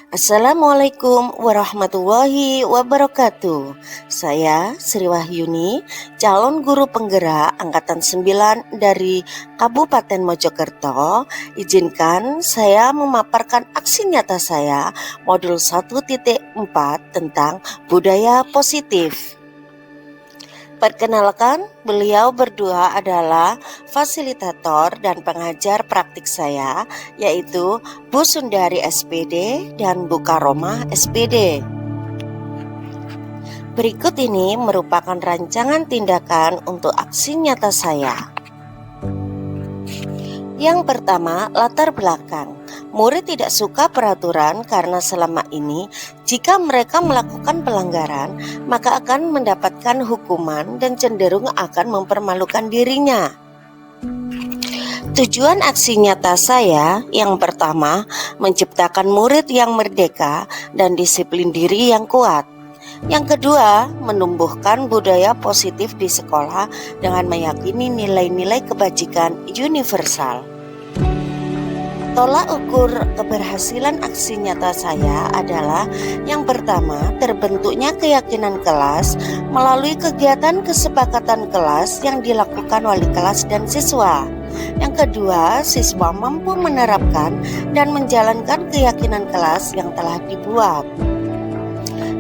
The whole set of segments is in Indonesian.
Assalamualaikum warahmatullahi wabarakatuh. Saya Sri Wahyuni, calon guru penggerak angkatan 9 dari Kabupaten Mojokerto. Izinkan saya memaparkan aksi nyata saya modul 1.4 tentang budaya positif. Perkenalkan, beliau berdua adalah fasilitator dan pengajar praktik saya, yaitu Bu Sundari SPD dan Bu Karomah SPD. Berikut ini merupakan rancangan tindakan untuk aksi nyata saya. Yang pertama, latar belakang. Murid tidak suka peraturan karena selama ini jika mereka melakukan pelanggaran, maka akan mendapatkan hukuman dan cenderung akan mempermalukan dirinya. Tujuan aksi nyata saya yang pertama, menciptakan murid yang merdeka dan disiplin diri yang kuat. Yang kedua, menumbuhkan budaya positif di sekolah dengan meyakini nilai-nilai kebajikan universal. Tolak ukur keberhasilan aksi nyata saya adalah yang pertama, terbentuknya keyakinan kelas melalui kegiatan kesepakatan kelas yang dilakukan wali kelas dan siswa. Yang kedua, siswa mampu menerapkan dan menjalankan keyakinan kelas yang telah dibuat.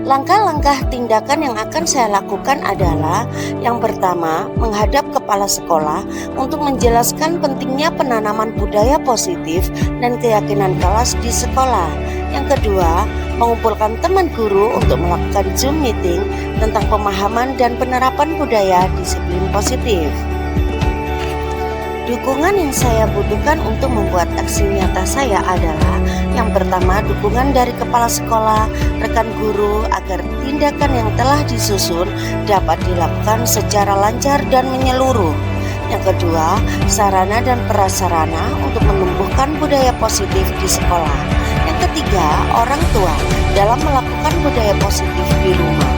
Langkah-langkah tindakan yang akan saya lakukan adalah yang pertama, menghadap kepala sekolah untuk menjelaskan pentingnya penanaman budaya positif dan keyakinan kelas di sekolah. Yang kedua, mengumpulkan teman guru untuk melakukan Zoom meeting tentang pemahaman dan penerapan budaya disiplin positif. Dukungan yang saya butuhkan untuk membuat aksi nyata saya adalah yang pertama, dukungan dari kepala sekolah, rekan guru agar tindakan yang telah disusun dapat dilakukan secara lancar dan menyeluruh. Yang kedua, sarana dan prasarana untuk menumbuhkan budaya positif di sekolah. Yang ketiga, orang tua dalam melakukan budaya positif di rumah.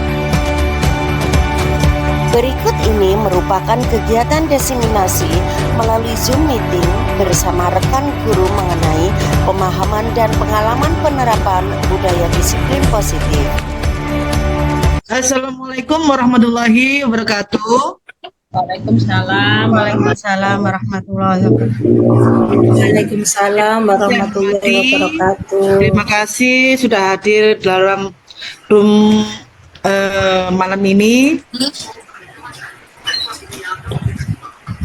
Berikut ini merupakan kegiatan diseminasi melalui Zoom meeting bersama rekan guru mengenai pemahaman dan pengalaman penerapan budaya disiplin positif. Assalamualaikum warahmatullahi wabarakatuh. Waalaikumsalam. Waalaikumsalam warahmatullahi wabarakatuh. Waalaikumsalam warahmatullahi wabarakatuh. Terima kasih sudah hadir dalam room malam ini.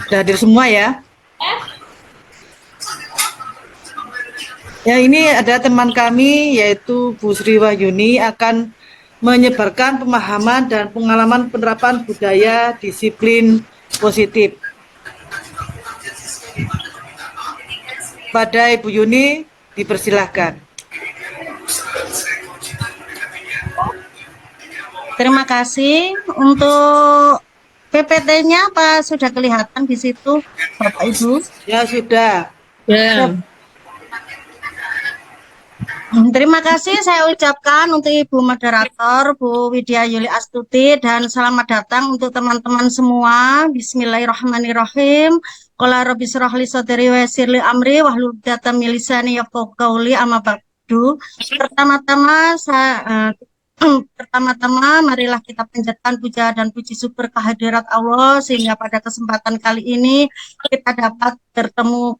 Sudah hadir semua ya. Ya, ini ada teman kami yaitu Bu Sri Wahyuni akan menyebarkan pemahaman dan pengalaman penerapan budaya disiplin positif. Pada Ibu Yuni dipersilahkan. Terima kasih. Untuk PPT-nya apa sudah kelihatan di situ, Bapak Ibu? Ya, sudah. Ya. Terima kasih saya ucapkan untuk Ibu Moderator, Bu Widya Yuli Astuti, dan selamat datang untuk teman-teman semua. Bismillahirrahmanirrahim. Qala rabbi shrah li sadri wa yassir li amri wahlul 'uqdatam min lisani yafqahu qawli, amma ba'du. Pertama-tama marilah kita panjatkan puja dan puji syukur kehadirat Allah sehingga pada kesempatan kali ini kita dapat bertemu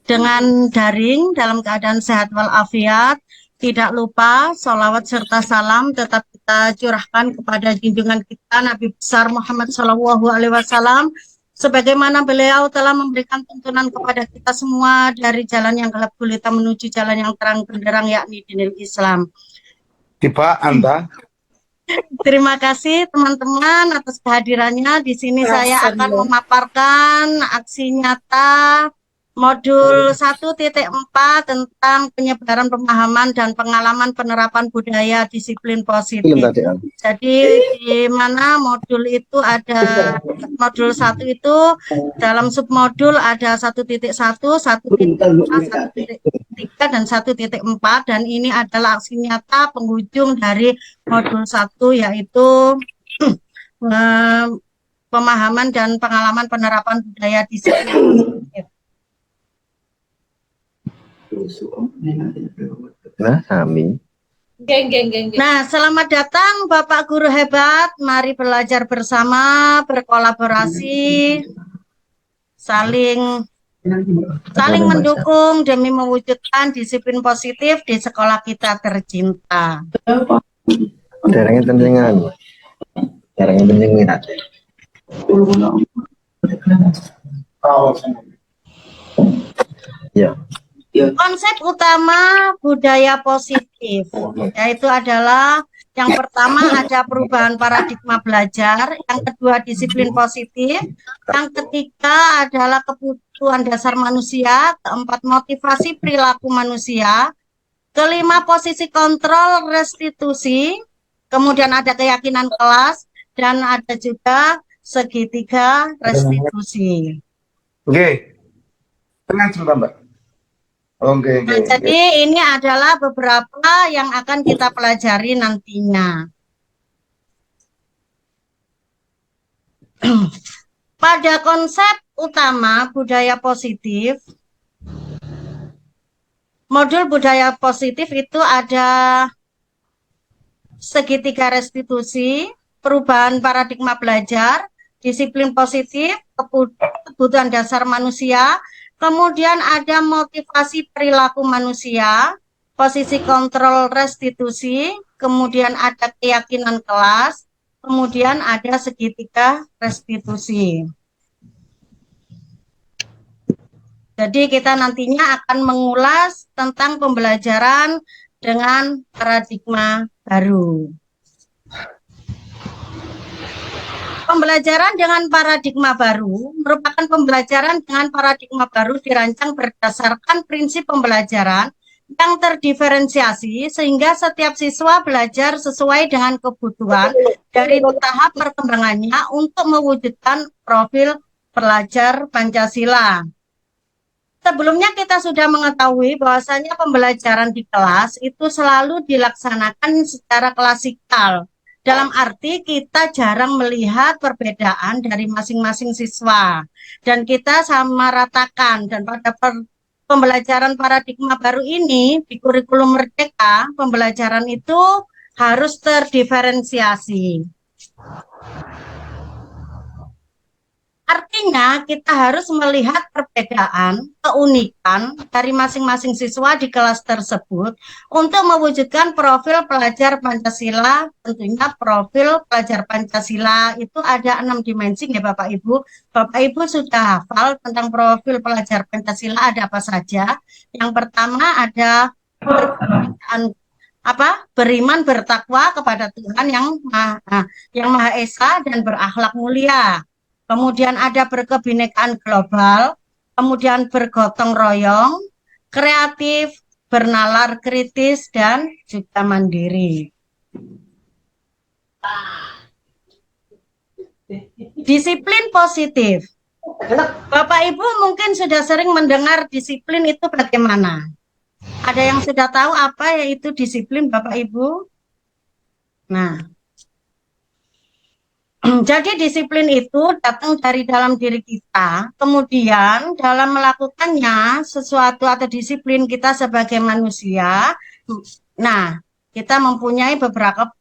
dengan daring dalam keadaan sehat walafiat. Tidak lupa sholawat serta salam tetap kita curahkan kepada junjungan kita Nabi besar Muhammad SAW, sebagaimana beliau telah memberikan tuntunan kepada kita semua dari jalan yang gelap gulita menuju jalan yang terang benderang, yakni dinil Islam. Tiba Anda. Terima kasih teman-teman atas kehadirannya. Di sini saya akan memaparkan aksi nyata modul 1.4 tentang penyebaran pemahaman dan pengalaman penerapan budaya disiplin positif. Jadi di mana modul itu ada modul 1 itu dalam submodul ada 1.1, 1.2, 1.3 dan 1.4, dan ini adalah aksi nyata penghujung dari modul 1 yaitu pemahaman dan pengalaman penerapan budaya disiplin positif. Nah, kami. Nah, selamat datang Bapak Guru hebat. Mari belajar bersama, berkolaborasi, saling mendukung demi mewujudkan disiplin positif di sekolah kita tercinta. Darahnya tendengan. Darahnya tendengan. Ya. Konsep utama budaya positif, yaitu adalah yang pertama ada perubahan paradigma belajar, yang kedua disiplin positif, yang ketiga adalah kebutuhan dasar manusia, keempat motivasi perilaku manusia, kelima posisi kontrol restitusi, kemudian ada keyakinan kelas, dan ada juga segitiga restitusi. Oke. Tenang sebentar, Mbak. Oke. Nah, jadi ini adalah beberapa yang akan kita pelajari nantinya. Pada konsep utama budaya positif, modul budaya positif itu ada segitiga restitusi, perubahan paradigma belajar, disiplin positif, kebutuhan dasar manusia, kemudian ada motivasi perilaku manusia, posisi kontrol restitusi, kemudian ada keyakinan kelas, kemudian ada segitiga restitusi. Jadi kita nantinya akan mengulas tentang pembelajaran dengan paradigma baru. Pembelajaran dengan paradigma baru merupakan pembelajaran dengan paradigma baru dirancang berdasarkan prinsip pembelajaran yang terdiferensiasi sehingga setiap siswa belajar sesuai dengan kebutuhan dari tahap perkembangannya untuk mewujudkan profil pelajar Pancasila. Sebelumnya kita sudah mengetahui bahwasanya pembelajaran di kelas itu selalu dilaksanakan secara klasikal. Dalam arti kita jarang melihat perbedaan dari masing-masing siswa. Dan kita sama ratakan. Dan pada pembelajaran paradigma baru ini, di kurikulum Merdeka, pembelajaran itu harus terdiferensiasi. Artinya kita harus melihat perbedaan, keunikan dari masing-masing siswa di kelas tersebut untuk mewujudkan profil pelajar Pancasila. Tentunya profil pelajar Pancasila itu ada 6 dimensi ya Bapak Ibu. Bapak Ibu sudah hafal tentang profil pelajar Pancasila ada apa saja. Yang pertama ada beriman bertakwa kepada Tuhan yang Maha Esa dan berakhlak mulia. Kemudian ada berkebinekaan global, kemudian bergotong royong, kreatif, bernalar kritis, dan juga mandiri. Disiplin positif. Bapak Ibu mungkin sudah sering mendengar disiplin itu bagaimana? Ada yang sudah tahu apa yaitu disiplin Bapak Ibu? Nah, jadi disiplin itu datang dari dalam diri kita, kemudian dalam melakukannya sesuatu atau disiplin kita sebagai manusia, nah kita mempunyai beberapa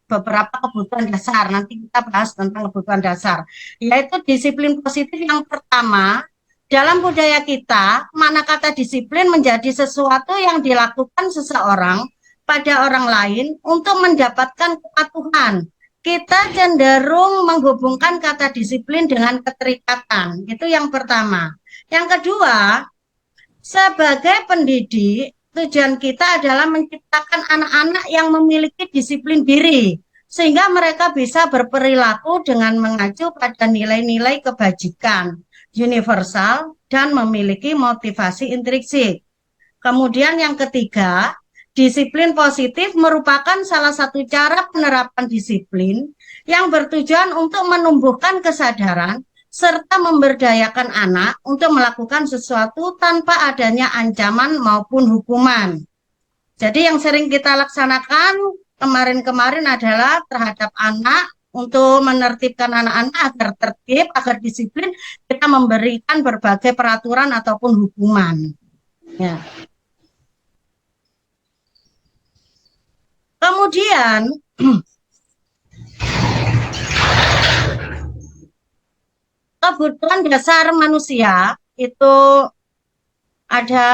kebutuhan dasar, nanti kita bahas tentang kebutuhan dasar, yaitu disiplin positif yang pertama, dalam budaya kita, mana kata disiplin menjadi sesuatu yang dilakukan seseorang pada orang lain untuk mendapatkan kepatuhan. Kita cenderung menghubungkan kata disiplin dengan keterikatan. Itu yang pertama. Yang kedua, sebagai pendidik, tujuan kita adalah menciptakan anak-anak yang memiliki disiplin diri, sehingga mereka bisa berperilaku dengan mengacu pada nilai-nilai kebajikan universal dan memiliki motivasi intrinsik. Kemudian yang ketiga, disiplin positif merupakan salah satu cara penerapan disiplin yang bertujuan untuk menumbuhkan kesadaran serta memberdayakan anak untuk melakukan sesuatu tanpa adanya ancaman maupun hukuman. Jadi yang sering kita laksanakan kemarin-kemarin adalah terhadap anak untuk menertibkan anak-anak agar tertib, agar disiplin, kita memberikan berbagai peraturan ataupun hukuman. Ya. Kemudian kebutuhan dasar manusia itu ada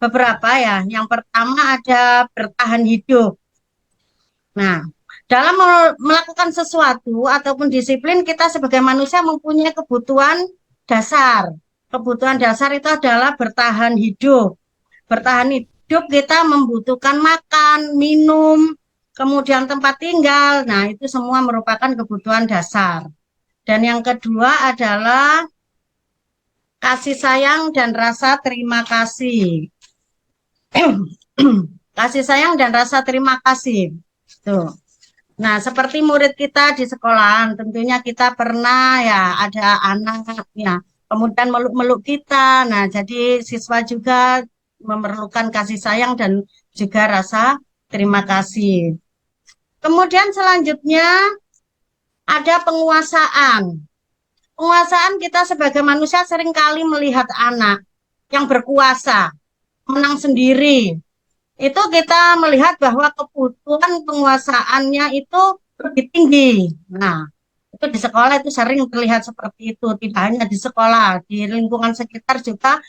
beberapa ya. Yang pertama ada bertahan hidup. Nah, dalam melakukan sesuatu ataupun disiplin, kita sebagai manusia mempunyai kebutuhan dasar. Kebutuhan dasar itu adalah bertahan hidup. Bertahan hidup kita membutuhkan makan, minum, kemudian tempat tinggal. Nah, itu semua merupakan kebutuhan dasar. Dan yang kedua adalah kasih sayang dan rasa terima kasih. Kasih sayang dan rasa terima kasih. Tuh. Nah, seperti murid kita di sekolahan, tentunya kita pernah ya ada anak ya, kemudian meluk-meluk kita. Nah, jadi siswa juga memerlukan kasih sayang dan juga rasa terima kasih. Kemudian selanjutnya ada penguasaan. Penguasaan kita sebagai manusia seringkali melihat anak yang berkuasa, menang sendiri. Itu kita melihat bahwa kebutuhan penguasaannya itu lebih tinggi. Nah, itu di sekolah itu sering terlihat seperti itu. Tidak hanya di sekolah, di lingkungan sekitar juga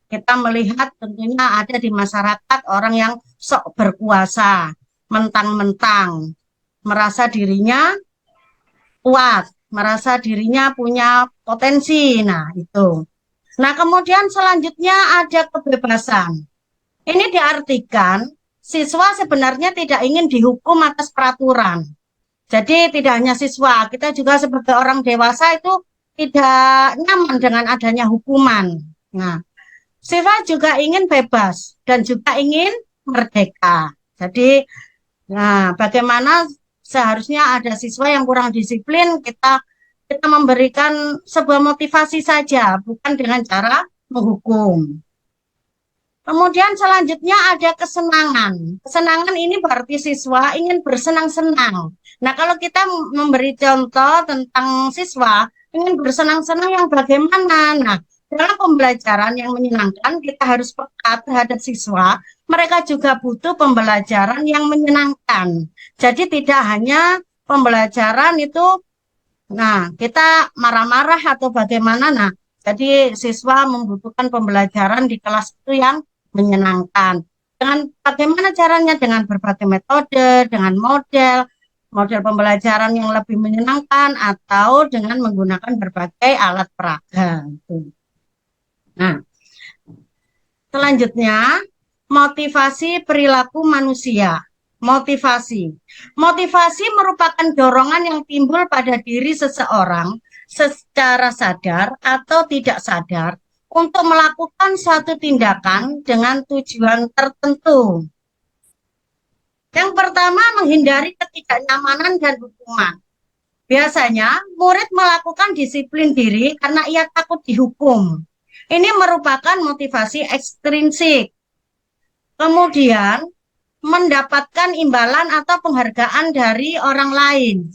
kita melihat tentunya ada di masyarakat orang yang sok berkuasa, mentang-mentang, merasa dirinya kuat, merasa dirinya punya potensi. Nah, itu. Nah, kemudian selanjutnya ada kebebasan. Ini diartikan siswa sebenarnya tidak ingin dihukum atas peraturan. Jadi tidak hanya siswa, kita juga sebagai orang dewasa itu tidak nyaman dengan adanya hukuman. Nah, siswa juga ingin bebas dan juga ingin merdeka. Jadi, nah, bagaimana seharusnya ada siswa yang kurang disiplin, kita memberikan sebuah motivasi saja, bukan dengan cara menghukum. Kemudian selanjutnya ada kesenangan. Kesenangan ini berarti siswa ingin bersenang-senang. Nah, kalau kita memberi contoh tentang siswa ingin bersenang-senang yang bagaimana? Nah, dalam pembelajaran yang menyenangkan, kita harus peka terhadap siswa. Mereka juga butuh pembelajaran yang menyenangkan. Jadi tidak hanya pembelajaran itu, nah, kita marah-marah atau bagaimana. Nah, jadi siswa membutuhkan pembelajaran di kelas itu yang menyenangkan. Dengan bagaimana caranya? Dengan berbagai metode, dengan model pembelajaran yang lebih menyenangkan atau dengan menggunakan berbagai alat peraga. Nah, selanjutnya motivasi perilaku manusia. Motivasi merupakan dorongan yang timbul pada diri seseorang secara sadar atau tidak sadar untuk melakukan suatu tindakan dengan tujuan tertentu. Yang pertama, menghindari ketidaknyamanan dan hukuman. Biasanya, murid melakukan disiplin diri karena ia takut dihukum. Ini merupakan motivasi ekstrinsik. Kemudian, mendapatkan imbalan atau penghargaan dari orang lain.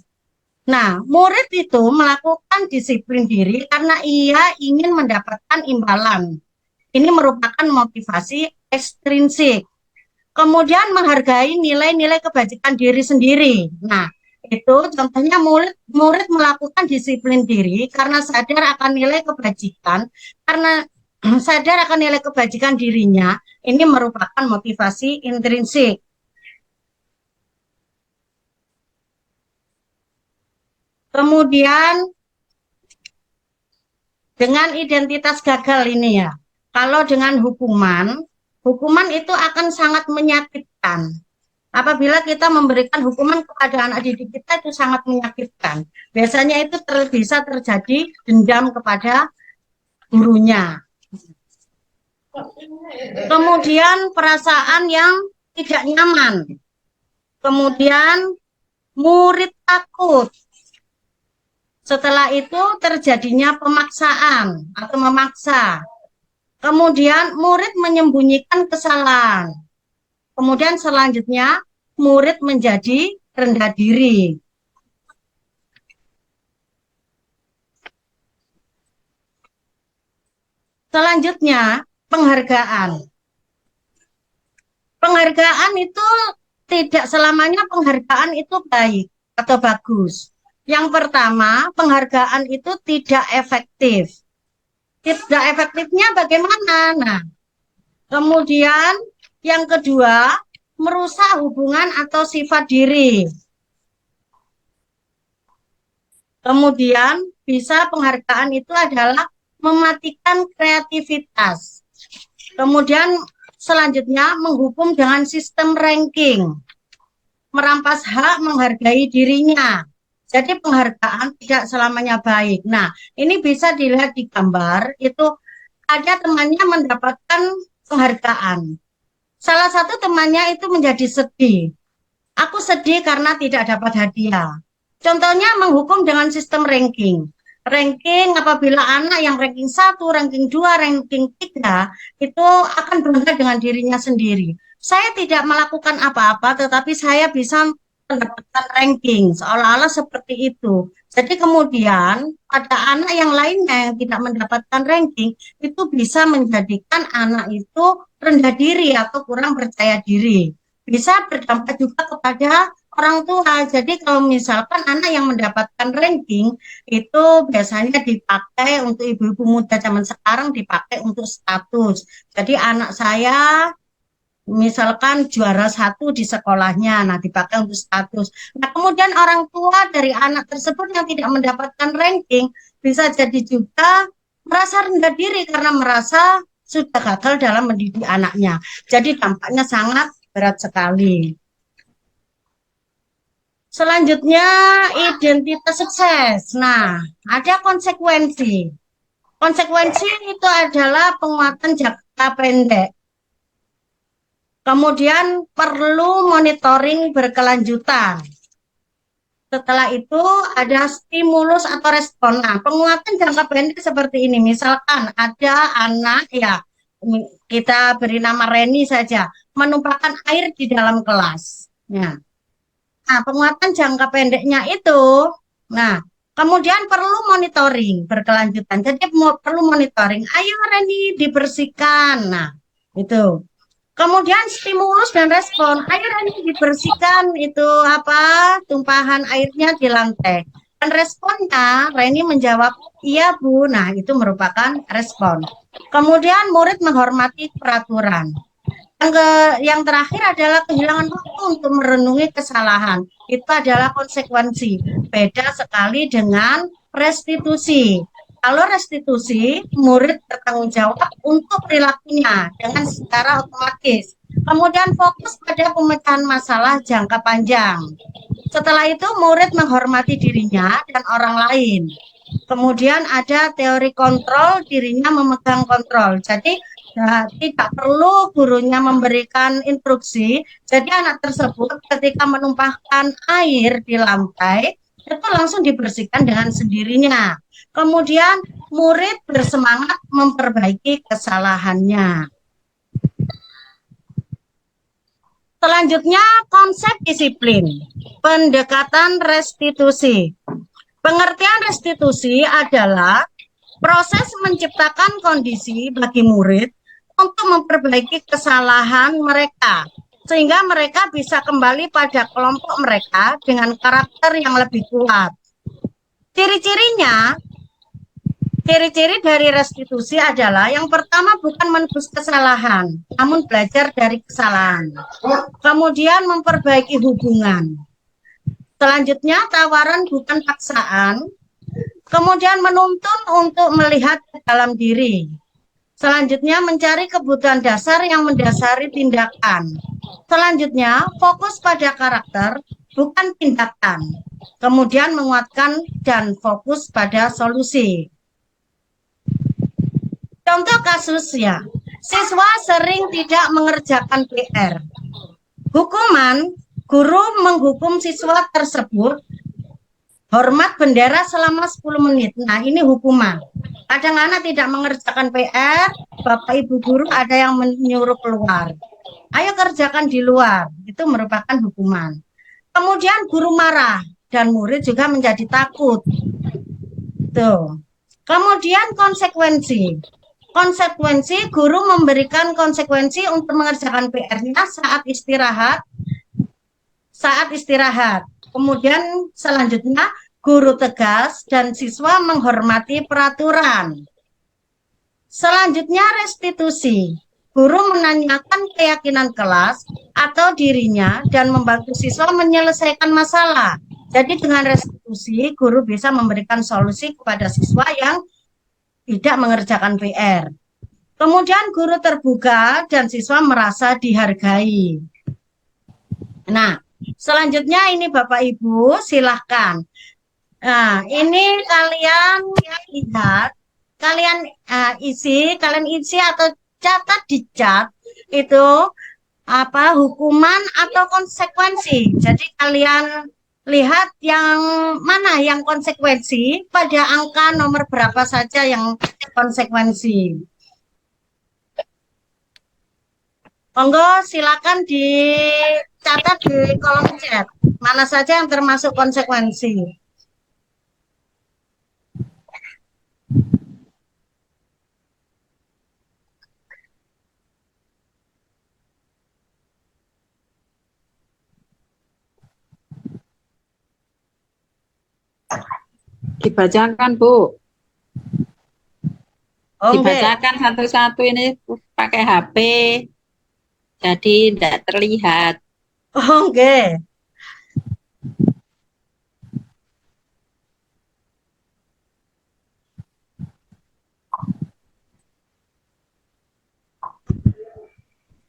Nah, murid itu melakukan disiplin diri karena ia ingin mendapatkan imbalan. Ini merupakan motivasi ekstrinsik. Kemudian menghargai nilai-nilai kebajikan diri sendiri. Nah, itu contohnya murid melakukan disiplin diri karena sadar akan nilai kebajikan, karena sadar akan nilai kebajikan dirinya. Ini merupakan motivasi intrinsik. Kemudian dengan identitas gagal ini ya, kalau dengan hukuman itu akan sangat menyakitkan. Apabila kita memberikan hukuman kepada anak didik kita itu sangat menyakitkan. Biasanya itu bisa terjadi dendam kepada gurunya. Kemudian perasaan yang tidak nyaman. Kemudian murid takut. Setelah itu terjadinya pemaksaan atau memaksa. Kemudian murid menyembunyikan kesalahan. Kemudian selanjutnya murid menjadi rendah diri. Selanjutnya penghargaan. Penghargaan itu tidak selamanya penghargaan itu baik atau bagus. Yang pertama, penghargaan itu tidak efektif. Tidak efektifnya bagaimana? Nah, kemudian yang kedua, merusak hubungan atau sifat diri. Kemudian bisa penghargaan itu adalah mematikan kreativitas. Kemudian selanjutnya menghukum dengan sistem ranking, merampas hak menghargai dirinya. Jadi penghargaan tidak selamanya baik. Nah, ini bisa dilihat di gambar, itu ada temannya mendapatkan penghargaan. Salah satu temannya itu menjadi sedih. Aku sedih karena tidak dapat hadiah. Contohnya menghukum dengan sistem ranking. Ranking apabila anak yang ranking 1, ranking 2, ranking 3 itu akan bangga dengan dirinya sendiri. Saya tidak melakukan apa-apa tetapi saya bisa mendapatkan ranking, seolah-olah seperti itu. Jadi kemudian pada anak yang lainnya yang tidak mendapatkan ranking itu bisa menjadikan anak itu rendah diri atau kurang percaya diri. Bisa berdampak juga kepada orang tua. Jadi kalau misalkan anak yang mendapatkan ranking itu biasanya dipakai untuk ibu-ibu muda zaman sekarang, dipakai untuk status. Jadi anak saya misalkan juara 1 di sekolahnya, nah dipakai untuk status. Nah kemudian orang tua dari anak tersebut yang tidak mendapatkan ranking bisa jadi juga merasa rendah diri karena merasa sudah gagal dalam mendidik anaknya. Jadi dampaknya sangat berat sekali. Selanjutnya identitas sukses. Nah, ada konsekuensi. Konsekuensi itu adalah penguatan jangka pendek. Kemudian perlu monitoring berkelanjutan. Setelah itu ada stimulus atau respon. Nah, penguatan jangka pendek seperti ini. Misalkan ada anak ya, kita beri nama Reni saja, menumpahkan air di dalam kelas. Ya. Nah, penguatan jangka pendeknya itu, nah, kemudian perlu monitoring berkelanjutan. Jadi perlu monitoring. Ayo Reni dibersihkan. Nah, itu. Kemudian stimulus dan respon. Ayo Reni dibersihkan itu apa? Tumpahan airnya di lantai. Dan responnya Reni menjawab, "Iya, Bu." Nah, itu merupakan respon. Kemudian murid menghormati peraturan. Yang terakhir adalah kehilangan waktu untuk merenungi kesalahan. Itu adalah konsekuensi. Beda sekali dengan restitusi. Kalau restitusi, murid bertanggung jawab untuk perilakunya dengan secara otomatis. Kemudian fokus pada pemecahan masalah jangka panjang. Setelah itu, murid menghormati dirinya dan orang lain. Kemudian ada teori kontrol, dirinya memegang kontrol. Jadi, nah, tidak perlu gurunya memberikan instruksi. Jadi anak tersebut ketika menumpahkan air di lantai itu langsung dibersihkan dengan sendirinya. Kemudian murid bersemangat memperbaiki kesalahannya. Selanjutnya konsep disiplin, pendekatan restitusi. Pengertian restitusi adalah proses menciptakan kondisi bagi murid untuk memperbaiki kesalahan mereka, sehingga mereka bisa kembali pada kelompok mereka dengan karakter yang lebih kuat. Ciri-ciri dari restitusi adalah yang pertama bukan menebus kesalahan, namun belajar dari kesalahan. Kemudian memperbaiki hubungan. Selanjutnya tawaran bukan paksaan. Kemudian menuntun untuk melihat ke dalam diri. Selanjutnya mencari kebutuhan dasar yang mendasari tindakan. Selanjutnya fokus pada karakter, bukan tindakan. Kemudian menguatkan dan fokus pada solusi. Contoh kasusnya, siswa sering tidak mengerjakan PR. Hukuman, guru menghukum siswa tersebut hormat bendera selama 10 menit. Nah, ini hukuman. Kadang anak tidak mengerjakan PR, Bapak Ibu guru ada yang menyuruh keluar. Ayo kerjakan di luar. Itu merupakan hukuman. Kemudian guru marah dan murid juga menjadi takut. Tuh. Kemudian konsekuensi. Guru memberikan konsekuensi untuk mengerjakan PR-nya saat istirahat. saat istirahat. Kemudian selanjutnya guru tegas dan siswa menghormati peraturan. Selanjutnya restitusi. Guru menanyakan keyakinan kelas atau dirinya dan membantu siswa menyelesaikan masalah. Jadi dengan restitusi, guru bisa memberikan solusi kepada siswa yang tidak mengerjakan PR. Kemudian guru terbuka dan siswa merasa dihargai. Nah, selanjutnya ini Bapak Ibu silahkan. Nah, ini kalian lihat, kalian isi atau catat di cat itu apa hukuman atau konsekuensi. Jadi kalian lihat yang mana yang konsekuensi, pada angka nomor berapa saja yang konsekuensi. Monggo silakan dicatat di kolom chat mana saja yang termasuk konsekuensi. Dibacakan, Bu. Oke. Dibacakan satu-satu, ini pakai HP. Jadi tidak terlihat. Oke.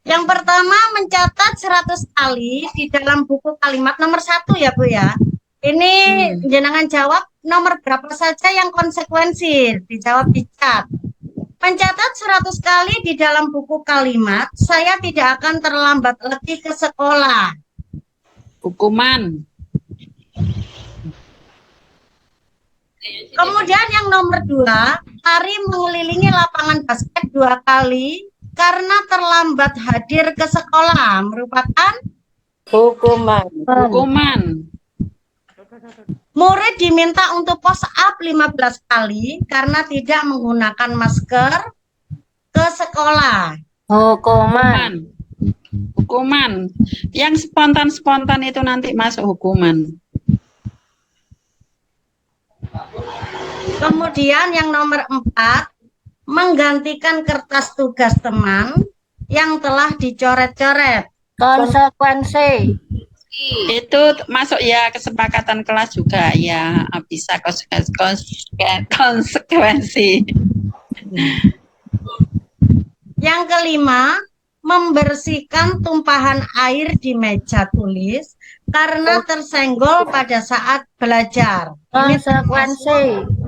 Yang pertama mencatat 100 kali di dalam buku kalimat nomor 1 ya Bu ya. Ini jenengan jawab nomor berapa saja yang konsekuensi, dijawab di chat. Mencatat 100 kali di dalam buku kalimat, saya tidak akan terlambat lagi ke sekolah. Hukuman. Kemudian yang nomor 2, lari mengelilingi lapangan basket 2 kali karena terlambat hadir ke sekolah, merupakan Hukuman. murid diminta untuk push up 15 kali karena tidak menggunakan masker ke sekolah. Hukuman. Yang spontan itu nanti masuk hukuman. Kemudian yang nomor 4, menggantikan kertas tugas teman yang telah dicoret-coret. Konsekuensi. Itu masuk ya kesepakatan kelas juga ya, bisa konsekuensi. Yang kelima, membersihkan tumpahan air di meja tulis karena tersenggol pada saat belajar. Ini Konsekuensi.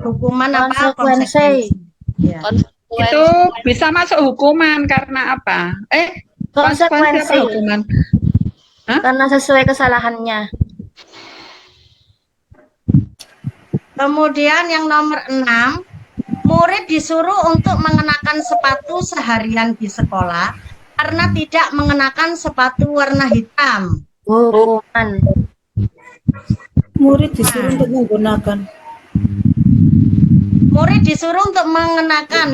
hukuman apa? Konsekuensi. Ya. Itu bisa masuk hukuman karena apa? Konsekuensi apa hukuman? Karena sesuai kesalahannya. Kemudian yang nomor 6, murid disuruh untuk mengenakan sepatu seharian di sekolah karena tidak mengenakan sepatu warna hitam. Hukuman. Murid disuruh untuk menggunakan. Murid disuruh untuk menggunakan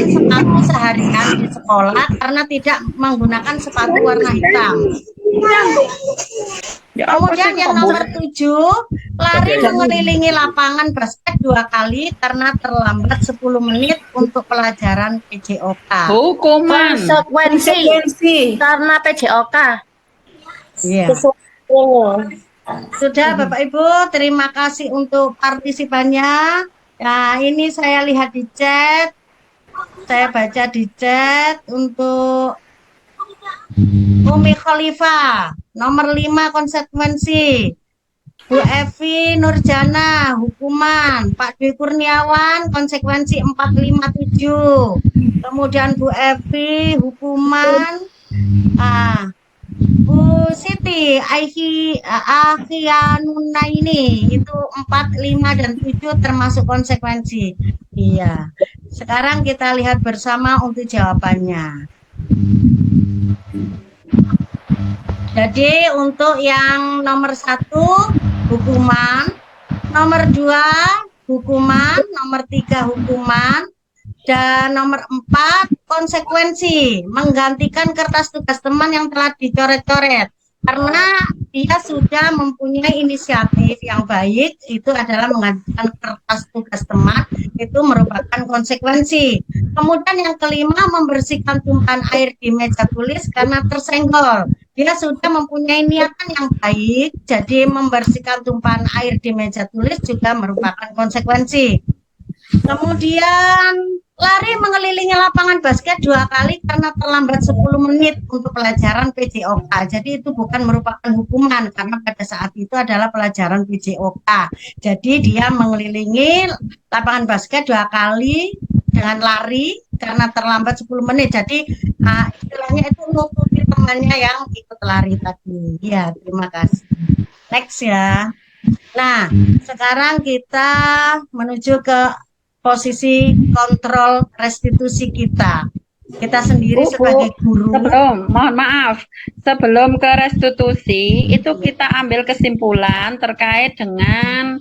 sepatu seharian di sekolah karena tidak menggunakan sepatu warna hitam. Kemudian yang nomor 7, lari mengelilingi lapangan basket 2 kali karena terlambat 10 menit untuk pelajaran PJOK. Hukuman. Konsekuensi. Karena PJOK. Iya. Sudah Bapak Ibu, terima kasih untuk partisipannya. Nah, ini saya lihat di chat. Saya baca di chat untuk Umi Khalifah, nomor 5 konsekuensi. Bu Evi Nurjana, hukuman. Pak Dwi Kurniawan, konsekuensi 457. Kemudian Bu Evi, hukuman. Bu Siti Akhianuna ini itu 4, 5, dan 7 termasuk konsekuensi. Iya. Sekarang kita lihat bersama untuk jawabannya. Jadi untuk yang nomor 1 hukuman, nomor 2 hukuman, nomor 3 hukuman, dan nomor 4 konsekuensi, menggantikan kertas tugas teman yang telah dicoret-coret. karena dia sudah mempunyai inisiatif yang baik, itu adalah mengajukan kertas tugas teman, itu merupakan konsekuensi. Kemudian yang kelima, membersihkan tumpahan air di meja tulis karena tersenggol. Dia sudah mempunyai niatan yang baik, jadi membersihkan tumpahan air di meja tulis juga merupakan konsekuensi. Kemudian lari mengelilingi lapangan basket 2 kali karena terlambat 10 menit untuk pelajaran PJOK. Jadi itu bukan merupakan hukuman karena pada saat itu adalah pelajaran PJOK. Jadi dia mengelilingi lapangan basket 2 kali dengan lari karena terlambat 10 menit. Jadi istilahnya itu nutupi temannya yang ikut lari tadi. Ya, terima kasih. Next ya. Nah, sekarang kita menuju ke posisi kontrol restitusi kita. Kita sendiri sebagai guru. Mohon maaf, sebelum ke restitusi itu kita ambil kesimpulan terkait dengan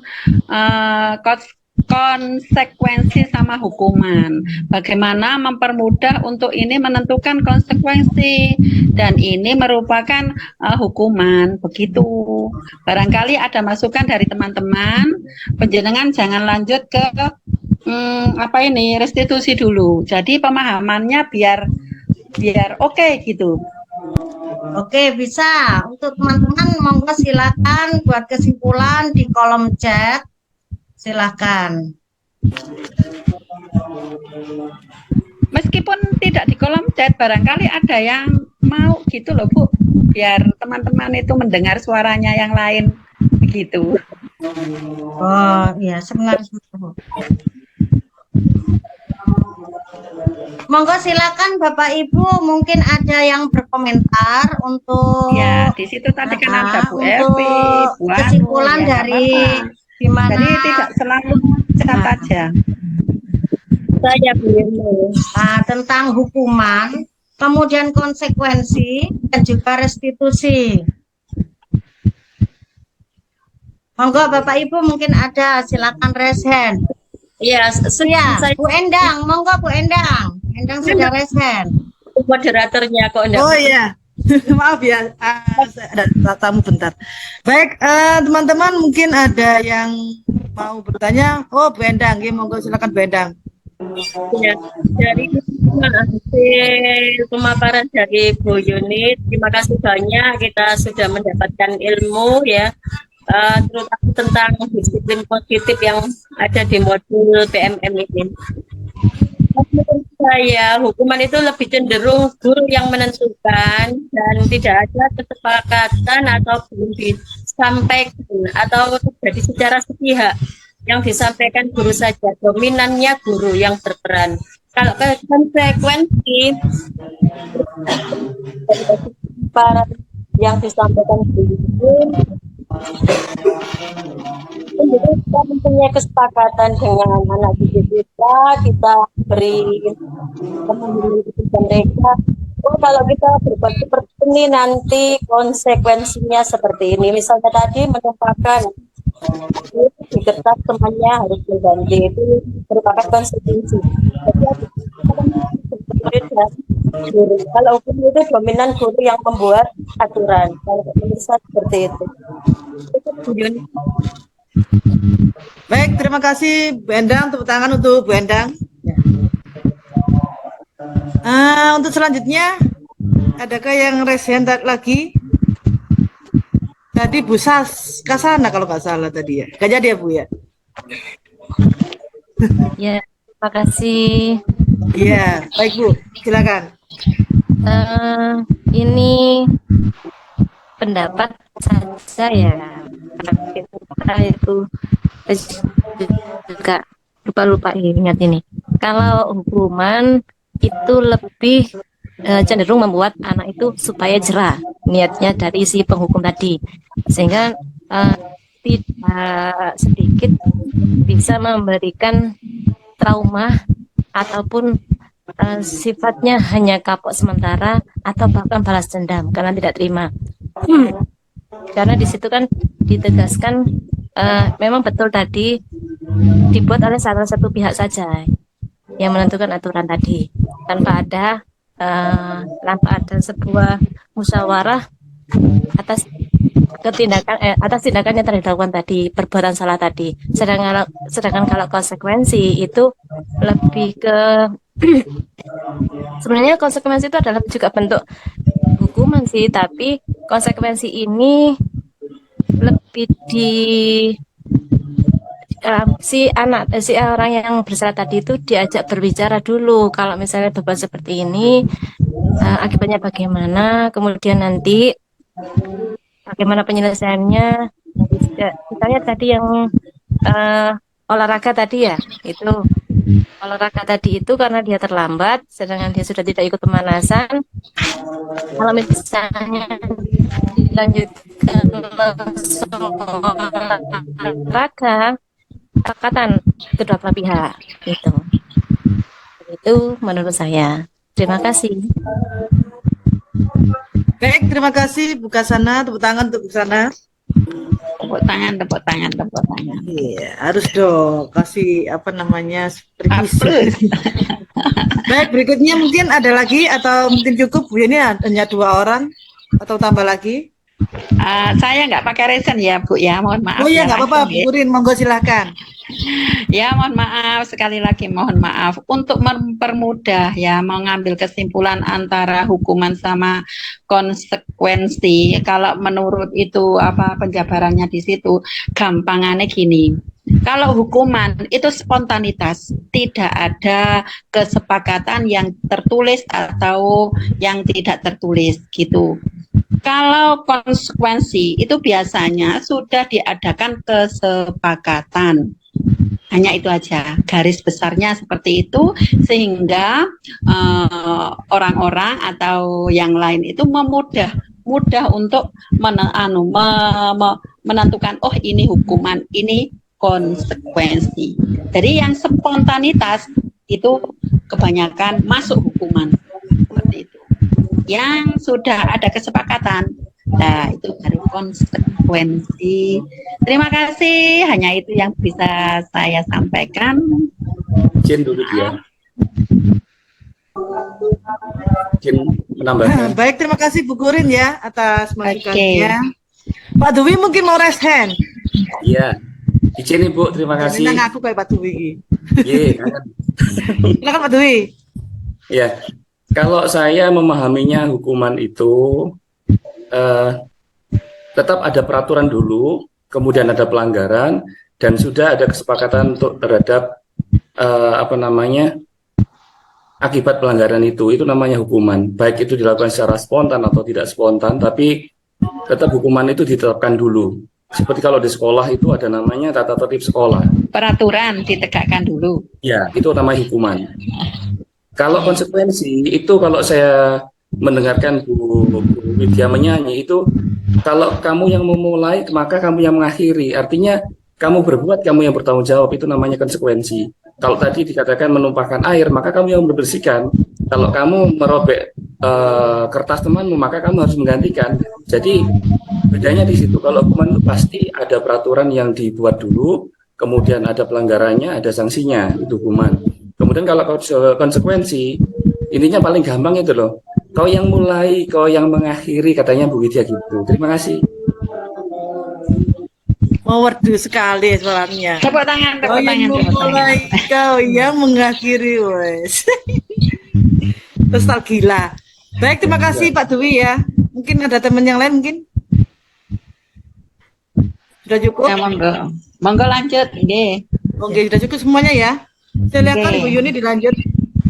konsekuensi sama hukuman. Bagaimana mempermudah untuk ini menentukan konsekuensi, dan ini merupakan hukuman. Begitu. Barangkali ada masukan dari teman-teman. Penjenengan jangan lanjut ke restitusi dulu. Jadi pemahamannya biar oke gitu. Oke, bisa. Untuk teman-teman monggo silakan buat kesimpulan di kolom chat. Silakan. Meskipun tidak di kolom chat, barangkali ada yang mau gitu loh Bu, biar teman-teman itu mendengar suaranya yang lain begitu. Oh iya, sebenarnya. Monggo silakan Bapak Ibu, mungkin ada yang berkomentar untuk ya di situ tadi kan ada Bu Evi, Bu kesimpulan dari gimana. Jadi tidak selalu chat aja. Saya Tentang hukuman, kemudian konsekuensi dan juga restitusi. Monggo Bapak Ibu mungkin ada, silakan raise hand. ya, Ya, Bu Endang, monggo Bu Endang. Endang sudah raise hand. moderatornya kok enggak. Oh iya, maaf ya, ada tamu bentar. Baik, teman-teman mungkin ada yang mau bertanya. Oh, Bu Endang, ya, monggo silakan Bu Endang. Ya, dari hasil pemaparan dari Bu Yuni, terima kasih banyak, kita sudah mendapatkan ilmu ya, terutama tentang disiplin positif yang ada di modul PMM ini. Menurut saya hukuman itu lebih cenderung guru yang menentukan dan tidak ada kesepakatan atau belum disampaikan atau terjadi secara sepihak. Yang disampaikan guru saja, dominannya guru yang berperan. Kalau konsekuensi para yang disampaikan guru itu kita mempunyai kesepakatan dengan anak didik kita beri kemudian mereka. Oh, kalau kita berbuat seperti ini nanti konsekuensinya seperti ini. Misalnya tadi menumpahkan di kertas temannya harus diganti, itu merupakan konsekuensi. Guru. Kalau hukum itu dominan guru yang membuat aturan. Kalau menurut saya seperti itu. Baik, terima kasih Bu Endang. Tepuk tangan untuk Bu Endang. Untuk selanjutnya, adakah yang raise hand lagi? Tadi Bu Kasana kalau nggak salah tadi ya. Nggak jadi ya Bu ya? Ya, terima kasih. Iya, baik Bu, silakan. Ini pendapat saja ya. Itu juga lupa ingat ini. Kalau hukuman itu lebih cenderung membuat anak itu supaya jerah niatnya dari si penghukum tadi, sehingga tidak sedikit bisa memberikan trauma ataupun sifatnya hanya kapok sementara atau bahkan balas dendam karena tidak terima. Karena di situ kan ditegaskan memang betul tadi dibuat oleh salah satu pihak saja yang menentukan aturan tadi tanpa ada sebuah musyawarah atas atas tindakan yang telah dilakukan tadi, perbuatan salah tadi. Sedangkan kalau konsekuensi itu lebih ke sebenarnya konsekuensi itu adalah juga bentuk hukuman sih, tapi konsekuensi ini lebih di si orang yang bersalah tadi itu diajak berbicara dulu. Kalau misalnya beban seperti ini, akibatnya bagaimana, kemudian nanti bagaimana penyelesaiannya. Misalnya tadi yang olahraga tadi ya, itu olahraga tadi itu karena dia terlambat, sedangkan dia sudah tidak ikut pemanasan. Kalau misalnya dilanjutkan langsung olahraga, kesepakatan kedua belah pihak gitu. Itu menurut saya. Terima kasih. Baik, terima kasih Bu Kasana, tepuk tangan untuk Bu Kasana. Tepuk tangan, tepuk tangan, tepuk tangan. Iya, harus dong kasih apa namanya Aplaus. Baik, berikutnya mungkin ada lagi atau mungkin cukup Bu, ini hanya 2 orang atau tambah lagi? Saya nggak pakai resen ya Bu ya, mohon maaf. Oh iya, ya, nggak apa-apa, langsung, Bu Kurin, monggo silahkan. Ya, mohon maaf sekali lagi, mohon maaf untuk mempermudah ya mengambil kesimpulan antara hukuman sama konsekuensi. Kalau menurut itu apa penjabarannya di situ, gampangannya gini. Kalau hukuman itu spontanitas, tidak ada kesepakatan yang tertulis atau yang tidak tertulis gitu. Kalau konsekuensi itu biasanya sudah diadakan kesepakatan. Hanya itu aja, garis besarnya seperti itu, sehingga orang-orang atau yang lain itu mudah untuk menentukan, oh ini hukuman, ini konsekuensi. Jadi yang spontanitas itu kebanyakan masuk hukuman seperti itu. Yang sudah ada kesepakatan, nah itu baru konsekuensi. Terima kasih, hanya itu yang bisa saya sampaikan. Izin dulu dia. Izin menambahkan. Baik, terima kasih Bu Kurin ya atas masukannya. Pak Dwi mungkin mau raise hand. Iya. Izin Ibu, terima kasih. Minta ngaku kayak Pak Dwi. Iya, Silakan Pak Dwi. Ya, kalau saya memahaminya hukuman itu tetap ada peraturan dulu, kemudian ada pelanggaran, dan sudah ada kesepakatan untuk terhadap akibat pelanggaran itu namanya hukuman. Baik itu dilakukan secara spontan atau tidak spontan, tapi tetap hukuman itu ditetapkan dulu. Seperti kalau di sekolah itu ada namanya tata tertib sekolah. Peraturan ditegakkan dulu. Ya, itu namanya hukuman. Kalau konsekuensi itu, kalau saya mendengarkan Bu Widya menyanyi itu, kalau kamu yang memulai maka kamu yang mengakhiri. Artinya kamu berbuat, kamu yang bertanggung jawab, itu namanya konsekuensi. Kalau tadi dikatakan menumpahkan air, maka kamu yang membersihkan. Kalau kamu merobek kertas temanmu, maka kamu harus menggantikan. Jadi bedanya di situ. Kalau hukuman itu pasti ada peraturan yang dibuat dulu, kemudian ada pelanggarannya, ada sanksinya, itu hukuman. Kemudian kalau konsekuensi, intinya paling gampang itu loh. Kau yang mulai, kau yang mengakhiri, katanya Bu Widya gitu. Terima kasih. Merdu sekali suaranya. Tepuk tangan, tepuk tangan, tepuk Mulai kau yang mengakhiri, wes. Nostalgia. Baik, terima kasih Pak Dwi ya. Mungkin ada teman yang lain mungkin. Sudah cukup? Ya, monggo. Monggo lanjut, nggih. Oke, sudah cukup semuanya ya. Saya lihatkan Oke. Ibu Yuni dilanjut.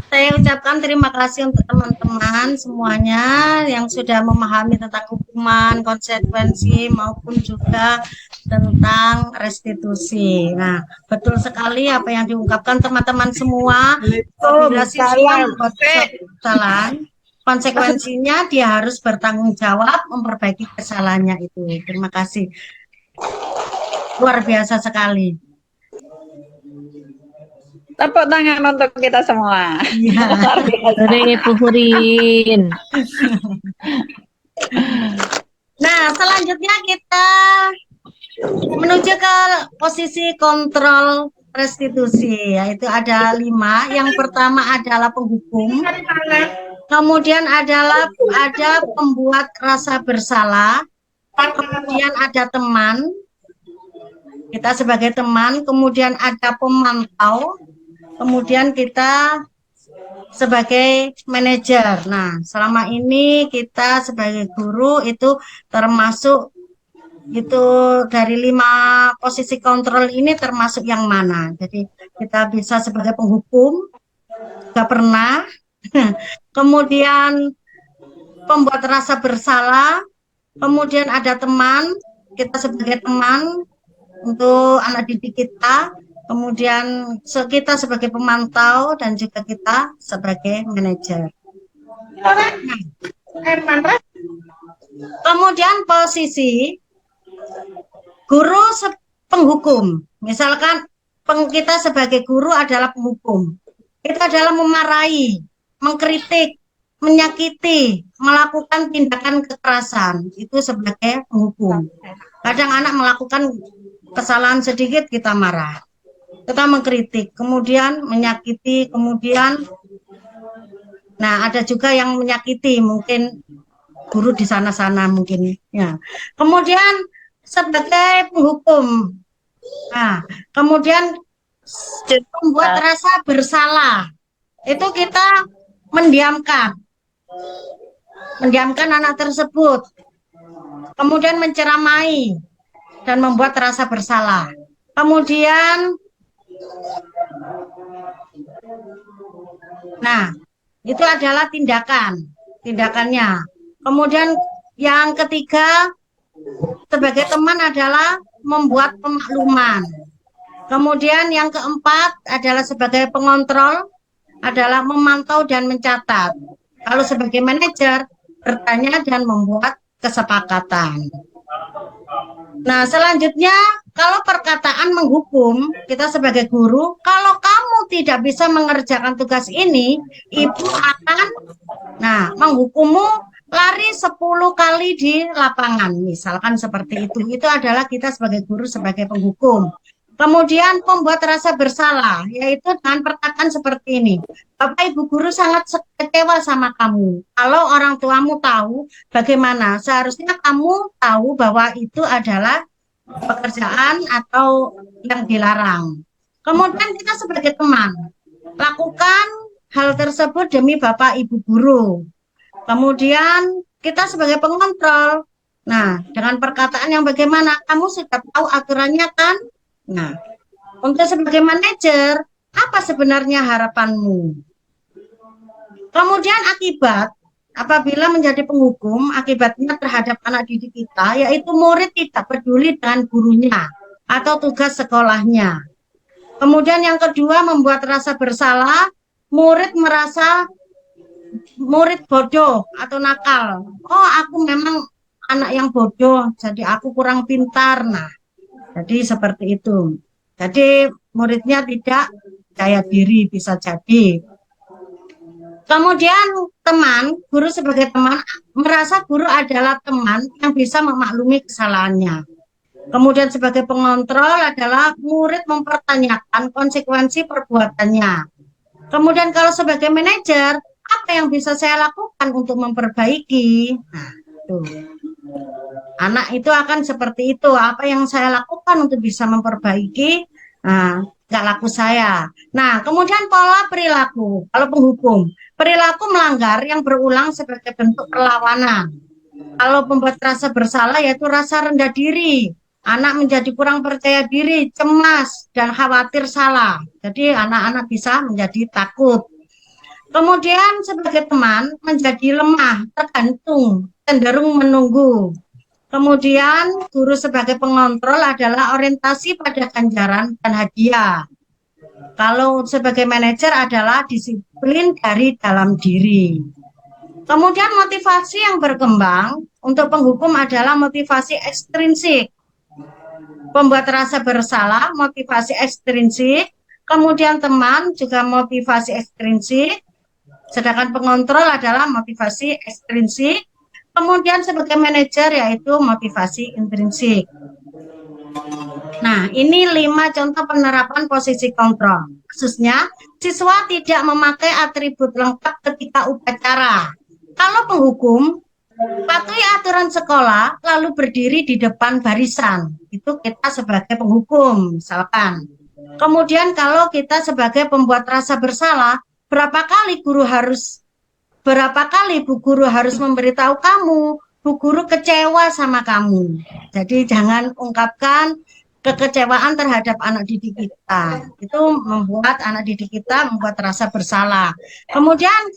Saya ucapkan terima kasih untuk teman-teman semuanya yang sudah memahami tentang hukuman, konsekuensi maupun juga tentang restitusi. Nah, betul sekali apa yang diungkapkan teman-teman semua. Apabila siswa membuat suatu kesalahan, konsekuensinya dia harus bertanggung jawab memperbaiki kesalahannya itu. Terima kasih. Luar biasa sekali. Tepuk tangan untuk kita semua. Luar biasa. Dari Bu Kurin. Nah, selanjutnya kita menuju ke posisi kontrol restitusi, yaitu ada 5. Yang pertama adalah penghukum. kemudian ada pembuat rasa bersalah, kemudian ada teman, kita sebagai teman, kemudian ada pemantau, kemudian kita sebagai manajer. Nah, selama ini kita sebagai guru itu termasuk itu dari 5 posisi kontrol ini termasuk yang mana? Jadi kita bisa sebagai penghukum, juga pernah. Kemudian pembuat rasa bersalah, kemudian ada teman, kita sebagai teman untuk anak didik kita, kemudian kita sebagai pemantau dan juga kita sebagai manajer. Kemudian posisi guru penghukum, misalkan kita sebagai guru adalah penghukum, itu adalah memarahi, mengkritik, menyakiti, melakukan tindakan kekerasan, itu sebagai penghukum. Kadang anak melakukan kesalahan sedikit kita marah, kita mengkritik, kemudian menyakiti, kemudian nah ada juga yang menyakiti, mungkin guru di sana-sana mungkin ya. Kemudian sebagai penghukum, nah kemudian membuat rasa bersalah, itu kita mendiamkan anak tersebut, kemudian menceramai dan membuat rasa bersalah. Kemudian nah itu adalah tindakannya. Kemudian yang ketiga sebagai teman adalah membuat pemakluman. Kemudian yang keempat adalah sebagai pengontrol, adalah memantau dan mencatat. Kalau sebagai manajer, bertanya dan membuat kesepakatan. Nah, selanjutnya kalau perkataan menghukum, kita sebagai guru, kalau kamu tidak bisa mengerjakan tugas ini, ibu akan menghukummu lari 10 kali di lapangan, misalkan seperti itu. Itu adalah kita sebagai guru, sebagai penghukum. Kemudian pembuat rasa bersalah, yaitu dengan perkataan seperti ini. Bapak Ibu guru sangat kecewa sama kamu. Kalau orang tuamu tahu, bagaimana? Seharusnya kamu tahu bahwa itu adalah pekerjaan atau yang dilarang. Kemudian kita sebagai teman, lakukan hal tersebut demi Bapak Ibu guru. Kemudian kita sebagai pengontrol, nah dengan perkataan yang bagaimana? Kamu sudah tahu aturannya kan? Nah, untuk sebagai manajer, apa sebenarnya harapanmu? Kemudian akibat, apabila menjadi penghukum, akibatnya terhadap anak didik kita, yaitu murid tidak peduli dengan gurunya atau tugas sekolahnya. Kemudian yang kedua, membuat rasa bersalah, murid merasa murid bodoh atau nakal. Oh, aku memang anak yang bodoh, jadi aku kurang pintar. Nah, jadi seperti itu. Jadi muridnya tidak percaya diri, bisa jadi. Kemudian teman, guru sebagai teman merasa guru adalah teman yang bisa memaklumi kesalahannya. Kemudian sebagai pengontrol adalah murid mempertanyakan konsekuensi perbuatannya. Kemudian kalau sebagai manajer, apa yang bisa saya lakukan untuk memperbaiki? Nah, itu. Anak itu akan seperti itu, apa yang saya lakukan untuk bisa memperbaiki nggak laku saya. Nah, kemudian pola perilaku, kalau penghukum, perilaku melanggar yang berulang sebagai bentuk perlawanan. Kalau membuat rasa bersalah yaitu rasa rendah diri, anak menjadi kurang percaya diri, cemas, dan khawatir salah. Jadi anak-anak bisa menjadi takut. Kemudian sebagai teman menjadi lemah, tergantung, cenderung menunggu. Kemudian guru sebagai pengontrol adalah orientasi pada ganjaran dan hadiah. Kalau sebagai manajer adalah disiplin dari dalam diri. Kemudian motivasi yang berkembang untuk penghukum adalah motivasi ekstrinsik. Pembuat rasa bersalah, motivasi ekstrinsik. Kemudian teman juga motivasi ekstrinsik. Sedangkan pengontrol adalah motivasi ekstrinsik. Kemudian sebagai manajer yaitu motivasi intrinsik. Nah, ini 5 contoh penerapan posisi kontrol. Khususnya, siswa tidak memakai atribut lengkap ketika upacara. Kalau penghukum, patuhi aturan sekolah lalu berdiri di depan barisan. Itu kita sebagai penghukum, misalkan. Kemudian kalau kita sebagai pembuat rasa bersalah, berapa kali Bu Guru harus memberitahu kamu, Bu Guru kecewa sama kamu. Jadi jangan ungkapkan kekecewaan terhadap anak didik kita. Itu membuat anak didik kita membuat rasa bersalah. Kemudian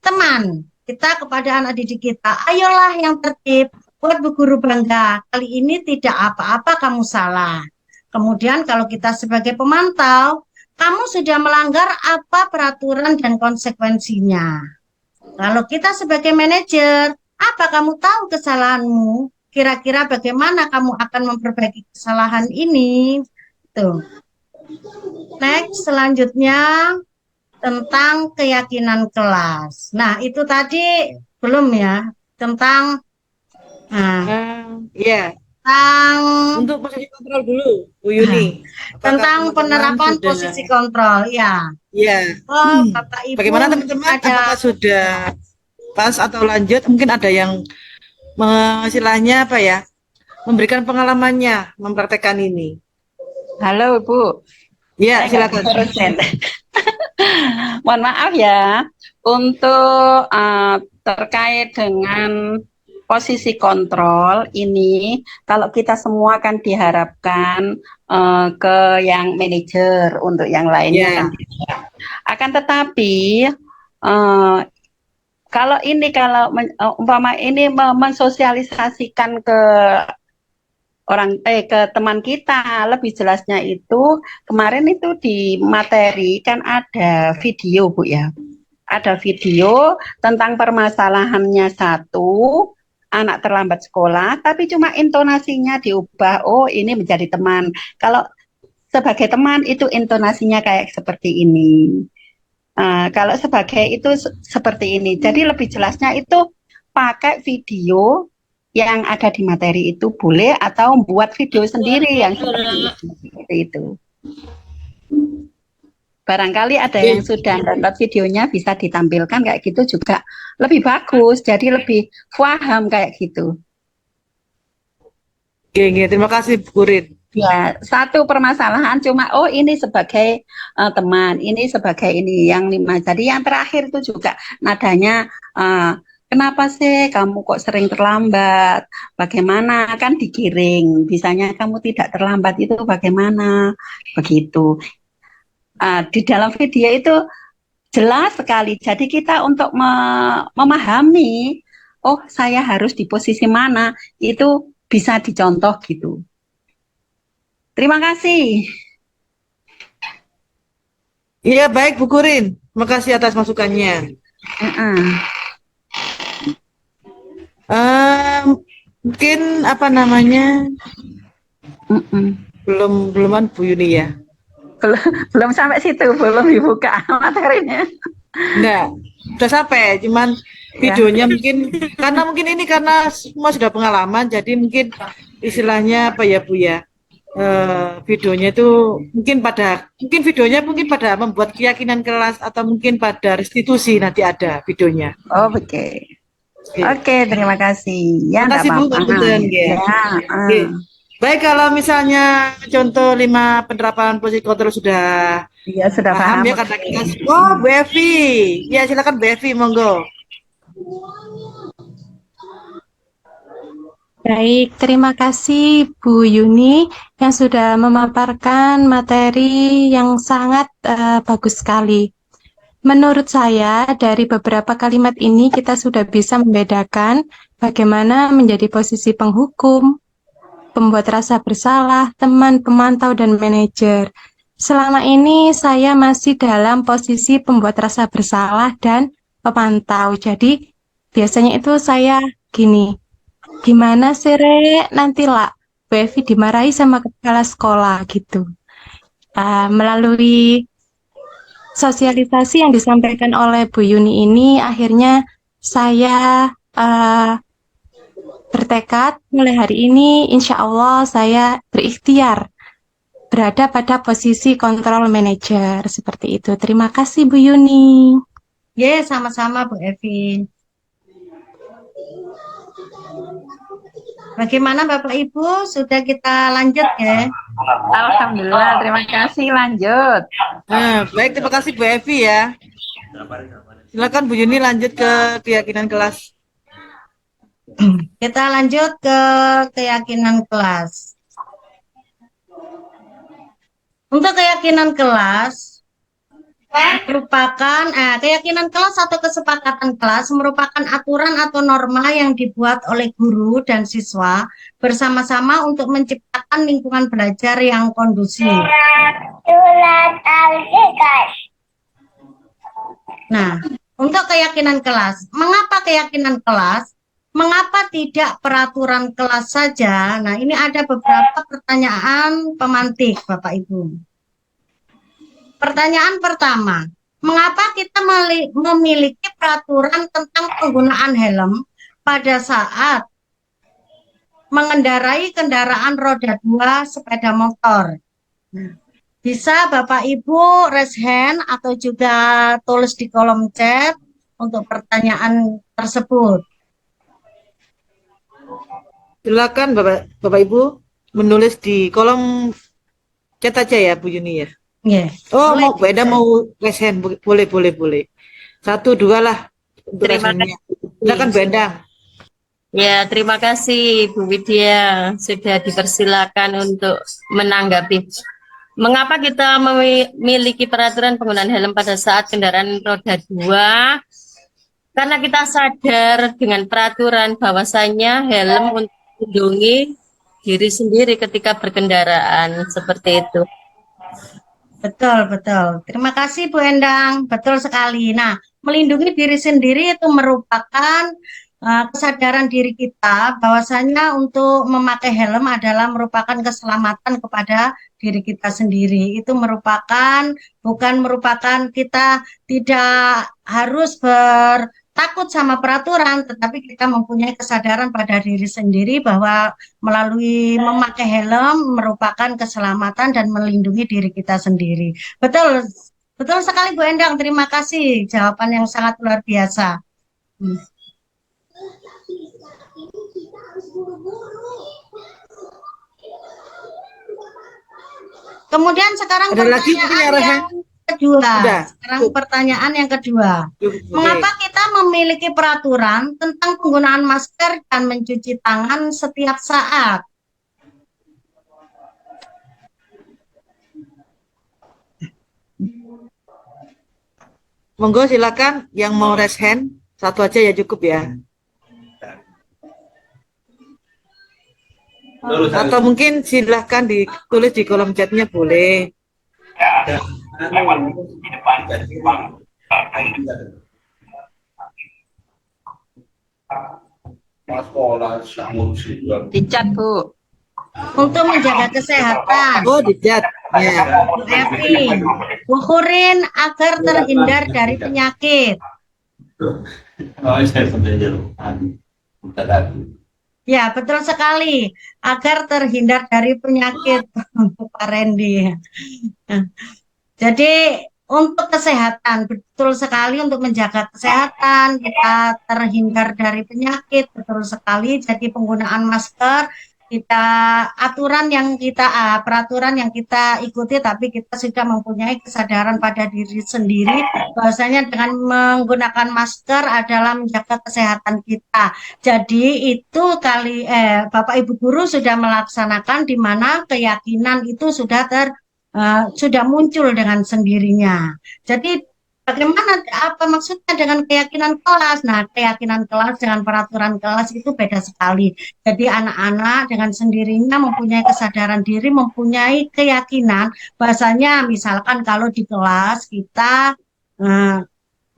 teman kita kepada anak didik kita, ayolah yang tertib, buat Bu Guru bangga. Kali ini tidak apa-apa kamu salah. Kemudian kalau kita sebagai pemantau, kamu sudah melanggar apa peraturan dan konsekuensinya. Kalau kita sebagai manajer, apa kamu tahu kesalahanmu? Kira-kira bagaimana kamu akan memperbaiki kesalahan ini? Tuh. Next, selanjutnya tentang keyakinan kelas. Nah, itu tadi belum ya, tentang Ya, tentang untuk posisi kontrol dulu, Bu Yuni. tentang Apakah penerapan teman-teman posisi kontrol, ya. Ya. Oh, Bapak Ibu, Bagaimana teman-teman? Apakah sudah pas atau lanjut? Mungkin ada yang istilahnya apa ya? Memberikan pengalamannya, mempraktekkan ini. Halo Bu. Ya, silakan. Mohon maaf ya, untuk terkait dengan posisi kontrol ini, kalau kita semua kan diharapkan ke yang manajer, untuk yang lainnya kan tidak. Akan tetapi kalau umpama ini mensosialisasikan ke ke teman kita, lebih jelasnya itu kemarin itu di materi kan ada video Bu ya, ada video tentang permasalahannya satu anak terlambat sekolah, tapi cuma intonasinya diubah, oh ini menjadi teman. Kalau sebagai teman itu intonasinya kayak seperti ini. Kalau sebagai itu seperti ini. Jadi lebih jelasnya itu pakai video yang ada di materi itu boleh, atau buat video sendiri yang seperti itu. Barangkali ada yang sudah download videonya bisa ditampilkan kayak gitu juga lebih bagus, jadi lebih paham kayak gitu. Oke, terima kasih Bu Kurin. Ya, satu permasalahan cuma oh ini sebagai teman, ini sebagai ini yang 5. Jadi yang terakhir itu juga nadanya kenapa sih kamu kok sering terlambat? Bagaimana kan digiring? Bisanya kamu tidak terlambat itu bagaimana? Begitu. Di dalam video itu jelas sekali. Jadi kita untuk memahami, oh saya harus di posisi mana, itu bisa dicontoh gitu. Terima kasih. Iya, baik Bu Kurin. Terima kasih atas masukannya. Mungkin apa namanya? Beluman Bu Yuni ya. Belum sampai situ, belum dibuka materinya. Enggak, udah sampai, cuman videonya mungkin karena semua sudah pengalaman, jadi mungkin istilahnya apa ya Bu ya, videonya itu mungkin videonya pada membuat keyakinan kelas, atau mungkin pada restitusi nanti ada videonya. Oh, Oke, terima kasih. Ya, terima kasih Bu. Baik, kalau misalnya contoh 5 penerapan posisi kontrol sudah paham ya, kata kita. Oh, Bu Evi. Ya, silakan Bu Evi, monggo. Baik, terima kasih Bu Yuni yang sudah memaparkan materi yang sangat bagus sekali. Menurut saya, dari beberapa kalimat ini kita sudah bisa membedakan bagaimana menjadi posisi penghukum, pembuat rasa bersalah, teman, pemantau, dan manajer. Selama ini saya masih dalam posisi pembuat rasa bersalah dan pemantau. Jadi biasanya itu saya gini, gimana sih Rek, nanti lah Bu Evi dimarahi sama kepala sekolah gitu. Melalui sosialisasi yang disampaikan oleh Bu Yuni ini, akhirnya saya bertekad mulai hari ini insya Allah saya berikhtiar berada pada posisi control manager seperti itu. Terima kasih Bu Yuni. Sama-sama Bu Evi. Bagaimana Bapak Ibu? Sudah kita lanjut ya? Alhamdulillah, terima kasih. Lanjut. Baik, terima kasih Bu Evi ya. Silakan Bu Yuni lanjut ke keyakinan kelas. Kita lanjut ke keyakinan kelas. Untuk keyakinan kelas merupakan keyakinan kelas atau kesepakatan kelas merupakan aturan atau norma yang dibuat oleh guru dan siswa bersama-sama untuk menciptakan lingkungan belajar yang kondusif. Nah, untuk keyakinan kelas, mengapa keyakinan kelas? Mengapa tidak peraturan kelas saja? Nah, ini ada beberapa pertanyaan pemantik, Bapak Ibu. Pertanyaan pertama, mengapa kita memiliki peraturan tentang penggunaan helm pada saat mengendarai kendaraan roda 2 sepeda motor? Nah, bisa Bapak Ibu raise hand atau juga tulis di kolom chat untuk pertanyaan tersebut. Silakan Bapak Ibu menulis di kolom chat aja ya Bu Yuni ya. Oh, mau beda mau raise hand, boleh. 1, 2 lah untuk Terima raise hand-nya. kasih. Silakan Bendang. Ya, terima kasih Bu Widya sudah dipersilakan untuk menanggapi. Mengapa kita memiliki peraturan penggunaan helm pada saat kendaraan roda 2? Karena kita sadar dengan peraturan bahwasanya helm untuk melindungi diri sendiri ketika berkendaraan, seperti itu. Betul. Terima kasih Bu Endang. Betul sekali. Nah, melindungi diri sendiri itu merupakan kesadaran diri kita bahwasanya untuk memakai helm adalah merupakan keselamatan kepada diri kita sendiri. Itu bukan merupakan kita tidak harus takut sama peraturan, tetapi kita mempunyai kesadaran pada diri sendiri bahwa melalui memakai helm merupakan keselamatan dan melindungi diri kita sendiri. Betul sekali Bu Endang, terima kasih. Jawaban yang sangat luar biasa. Kemudian sekarang pertanyaan yang kedua. Mengapa kita memiliki peraturan tentang penggunaan masker dan mencuci tangan setiap saat? Monggo silakan yang mau raise hand, 1 aja ya cukup ya. Atau mungkin silahkan ditulis di kolom chatnya boleh. Di chat Bu. Untuk menjaga kesehatan. Oh, di chat. Ya. Evi, wukurin agar terhindar dari penyakit. Ya, betul sekali. Agar terhindar dari penyakit, Pak Randy. Jadi, untuk kesehatan, betul sekali untuk menjaga kesehatan, kita terhindar dari penyakit, betul sekali. Jadi, penggunaan masker, peraturan yang kita ikuti, tapi kita sudah mempunyai kesadaran pada diri sendiri bahwasanya dengan menggunakan masker adalah menjaga kesehatan kita. Jadi itu Bapak Ibu guru sudah melaksanakan, di mana keyakinan itu sudah muncul dengan sendirinya. Jadi bagaimana, apa maksudnya dengan keyakinan kelas? Nah, keyakinan kelas dengan peraturan kelas itu beda sekali. Jadi anak-anak dengan sendirinya mempunyai kesadaran diri, mempunyai keyakinan bahasanya misalkan kalau di kelas kita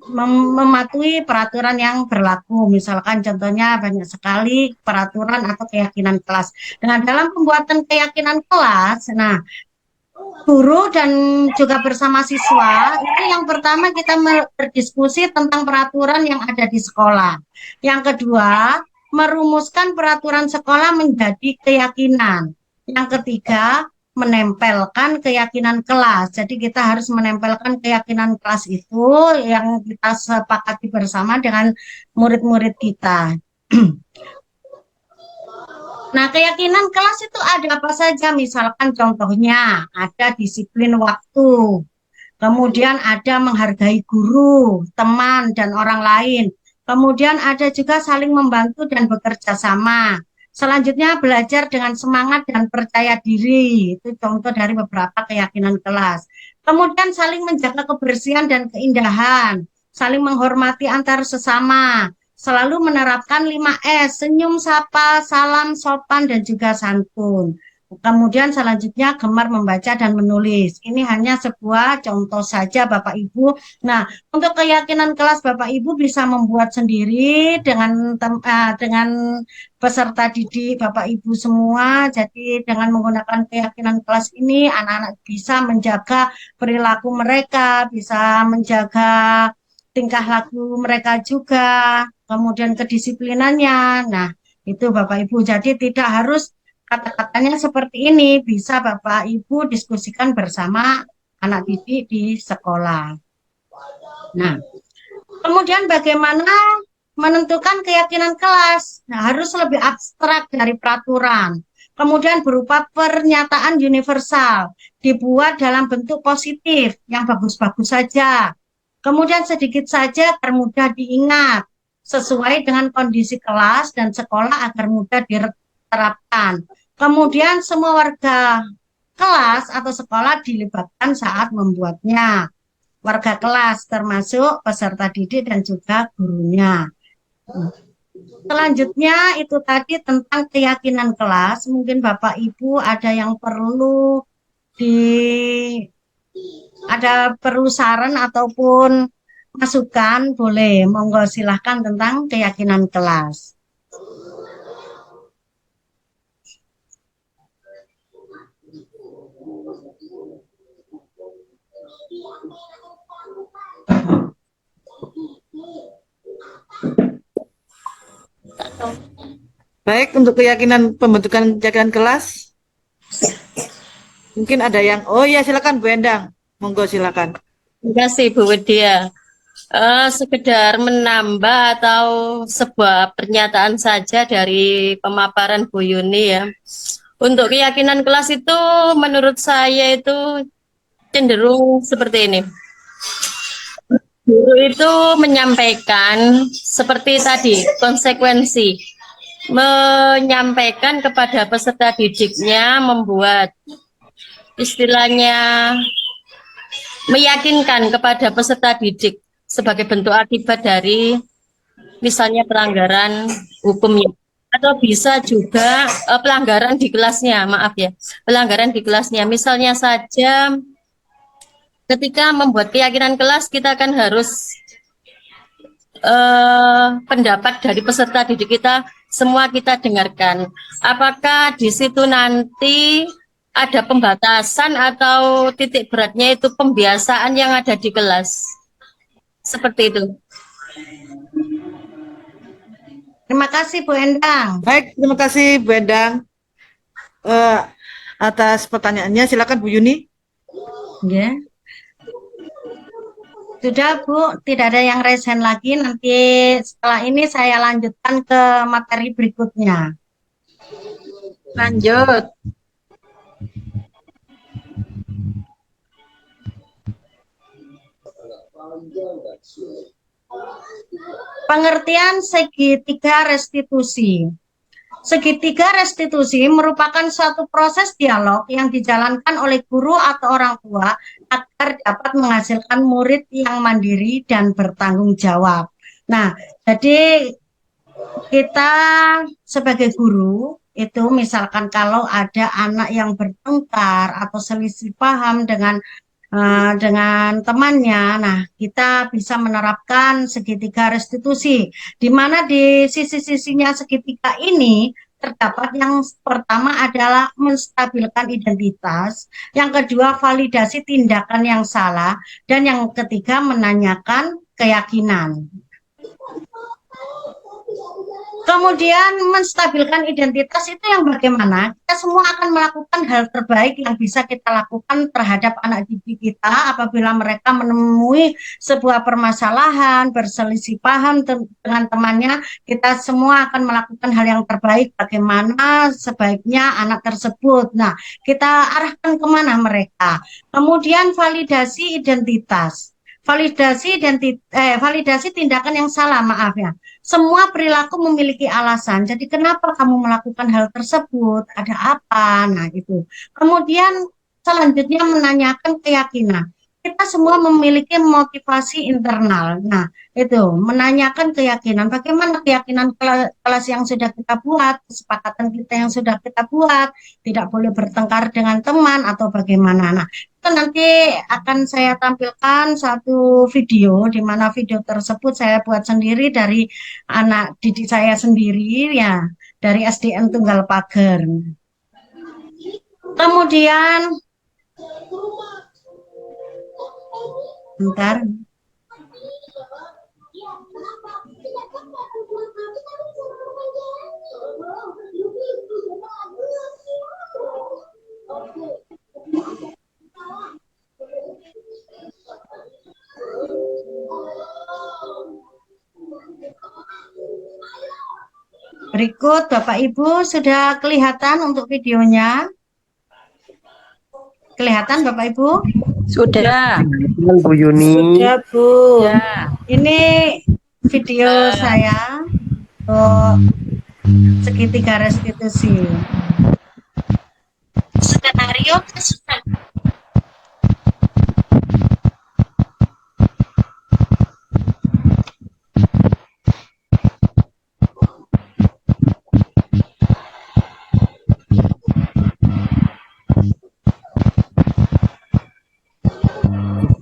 mematuhi peraturan yang berlaku. Misalkan contohnya banyak sekali peraturan atau keyakinan kelas. Dengan dalam pembuatan keyakinan kelas, nah guru dan juga bersama siswa, itu yang pertama kita berdiskusi tentang peraturan yang ada di sekolah. Yang kedua, merumuskan peraturan sekolah menjadi keyakinan. Yang ketiga, menempelkan keyakinan kelas. Jadi kita harus menempelkan keyakinan kelas itu yang kita sepakati bersama dengan murid-murid kita. Nah, keyakinan kelas itu ada apa saja? Misalkan contohnya ada disiplin waktu, kemudian ada menghargai guru, teman, dan orang lain. Kemudian ada juga saling membantu dan bekerja sama. Selanjutnya belajar dengan semangat dan percaya diri. Itu contoh dari beberapa keyakinan kelas. Kemudian saling menjaga kebersihan dan keindahan. Saling menghormati antar sesama. Selalu menerapkan 5S, senyum, sapa, salam, sopan, dan juga santun. Kemudian selanjutnya gemar membaca dan menulis. Ini hanya sebuah contoh saja Bapak Ibu. Nah, untuk keyakinan kelas Bapak Ibu bisa membuat sendiri dengan peserta didik Bapak Ibu semua. Jadi dengan menggunakan keyakinan kelas ini anak-anak bisa menjaga perilaku mereka, bisa menjaga tingkah laku mereka juga, kemudian kedisiplinannya. Nah, itu Bapak Ibu. Jadi tidak harus kata-katanya seperti ini, bisa Bapak Ibu diskusikan bersama anak didik di sekolah. Nah, kemudian bagaimana menentukan keyakinan kelas? Nah, harus lebih abstrak dari peraturan. Kemudian berupa pernyataan universal, dibuat dalam bentuk positif, yang bagus-bagus saja. Kemudian sedikit saja agar mudah diingat, sesuai dengan kondisi kelas dan sekolah agar mudah diterapkan. Kemudian semua warga kelas atau sekolah dilibatkan saat membuatnya. Warga kelas termasuk peserta didik dan juga gurunya. Selanjutnya itu tadi tentang keyakinan kelas. Mungkin Bapak Ibu ada yang perlu saran ataupun masukan, boleh, monggo silahkan tentang keyakinan kelas. Baik, untuk pembentukan keyakinan kelas, mungkin ada yang, oh ya silakan Bu Endang, monggo silakan. Terima kasih Bu Widya. Sekedar menambah atau sebuah pernyataan saja dari pemaparan Bu Yuni ya. Untuk keyakinan kelas itu menurut saya itu cenderung seperti ini. Guru itu menyampaikan seperti tadi, konsekuensi, menyampaikan kepada peserta didiknya, membuat istilahnya meyakinkan kepada peserta didik sebagai bentuk akibat dari misalnya pelanggaran hukumnya, atau bisa juga pelanggaran di kelasnya, maaf ya, pelanggaran di kelasnya. Misalnya saja ketika membuat keyakinan kelas, kita kan harus pendapat dari peserta didik kita semua kita dengarkan. Apakah di situ nanti ada pembatasan atau titik beratnya itu pembiasaan yang ada di kelas? Seperti itu. Terima kasih Bu Endang. Baik, terima kasih Bu Endang atas pertanyaannya. Silakan Bu Yuni. Ya. Sudah Bu, tidak ada yang resen lagi. Nanti setelah ini saya lanjutkan ke materi berikutnya. Lanjut. Pengertian segitiga restitusi. Segitiga restitusi merupakan suatu proses dialog yang dijalankan oleh guru atau orang tua agar dapat menghasilkan murid yang mandiri dan bertanggung jawab. Nah, jadi kita sebagai guru itu misalkan kalau ada anak yang bertengkar atau selisih paham dengan temannya, nah kita bisa menerapkan segitiga restitusi, di mana di sisi-sisinya segitiga ini terdapat yang pertama adalah menstabilkan identitas, yang kedua validasi tindakan yang salah, dan yang ketiga menanyakan keyakinan. Kemudian menstabilkan identitas itu yang bagaimana? Kita semua akan melakukan hal terbaik yang bisa kita lakukan terhadap anak didik kita apabila mereka menemui sebuah permasalahan, berselisih paham dengan temannya, kita semua akan melakukan hal yang terbaik bagaimana sebaiknya anak tersebut. Nah, kita arahkan kemana mereka. Kemudian validasi identitas. Validasi tindakan yang salah, maaf ya. Semua perilaku memiliki alasan. Jadi kenapa kamu melakukan hal tersebut? Ada apa? Nah, itu. Kemudian selanjutnya menanyakan keyakinan. Kita semua memiliki motivasi internal. Nah, itu menanyakan keyakinan. Bagaimana keyakinan kelas yang sudah kita buat, kesepakatan kita yang sudah kita buat, tidak boleh bertengkar dengan teman atau bagaimana. Nah, itu nanti akan saya tampilkan satu video, di mana video tersebut saya buat sendiri dari anak didik saya sendiri, ya, dari SDN Tunggal Pager. Kemudian, bentar. Berikut Bapak Ibu sudah kelihatan untuk videonya? Kelihatan Bapak Ibu? Sudah. Bu Yuni. Sudah Bu. Ya. Ini video saya untuk segitiga restitusi. Skenario kesulitan.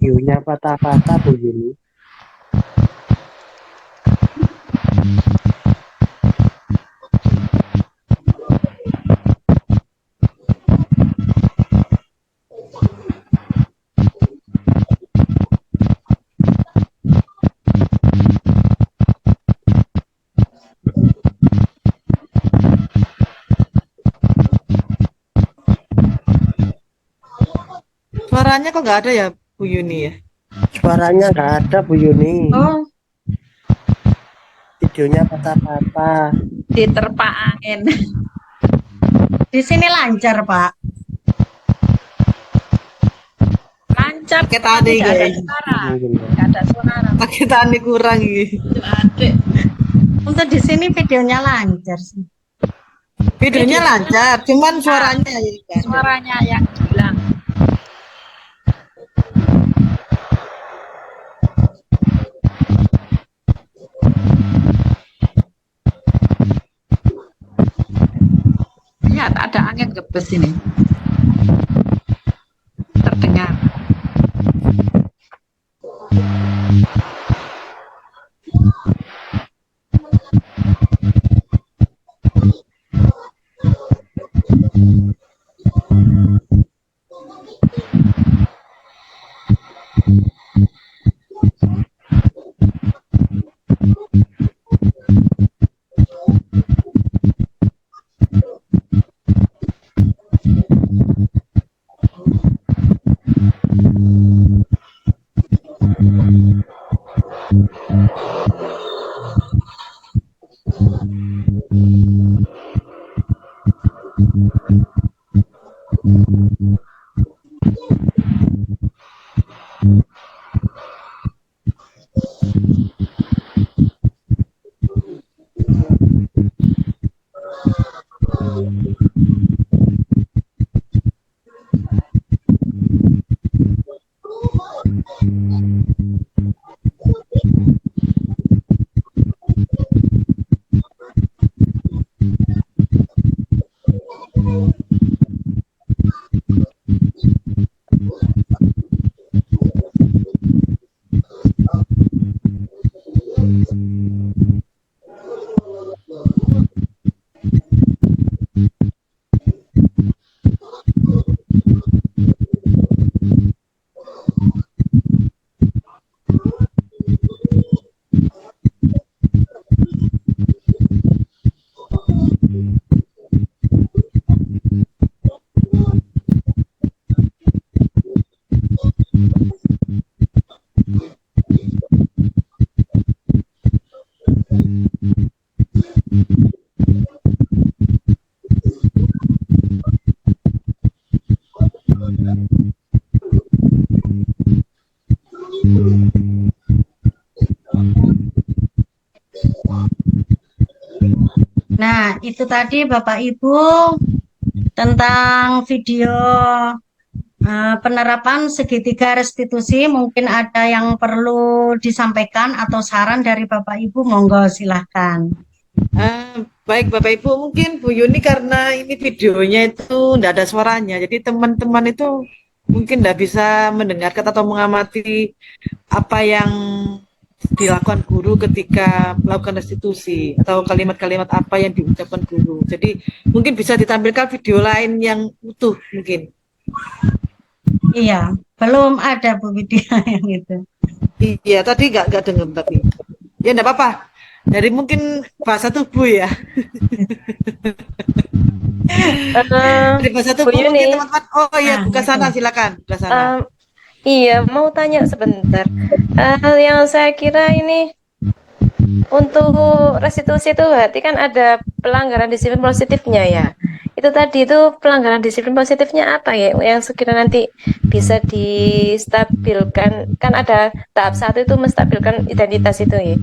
Videonya patah-patah Bu Yuni. Suaranya kok nggak ada ya Bu Yuni ya? Suaranya nggak ada Bu Yuni. Oh, Videonya patah-patah. Diterpa angin. di sini lancar, Pak. Lancar. Pakai tadi tidak ada guys. suara. Tidak ada suara. Pakai tani kurang ini. Adik. Untuk di sini videonya lancar sih. Videonya lancar, cuman suaranya ya. Suaranya yang hilang. Ya, tak ada angin gebes ini. Terdengar. Nah, itu tadi Bapak Ibu tentang video penerapan segitiga restitusi. Mungkin ada yang perlu disampaikan atau saran dari Bapak Ibu, monggo silahkan. Baik Bapak Ibu, mungkin Bu Yuni karena ini videonya itu tidak ada suaranya, jadi teman-teman itu mungkin tidak bisa mendengarkan atau mengamati apa yang dilakukan guru ketika melakukan restitusi atau kalimat-kalimat apa yang diucapkan guru. Jadi mungkin bisa ditampilkan video lain yang utuh mungkin. Iya, belum ada Bu Widya yang itu. Iya, tadi nggak dengar tapi. Ya enggak apa-apa. Dari mungkin bahasa tubuh ya. Dari bahasa tubuh Bu Yuni. mungkin teman-teman. Oh iya, Nah, buka sana silakan. Buka sana. Iya, mau tanya sebentar. Yang saya kira ini untuk restitusi itu berarti kan ada pelanggaran disiplin positifnya ya. Itu tadi itu pelanggaran disiplin positifnya apa ya? Yang sekiranya nanti bisa distabilkan. Kan ada tahap 1 itu menstabilkan identitas itu ya.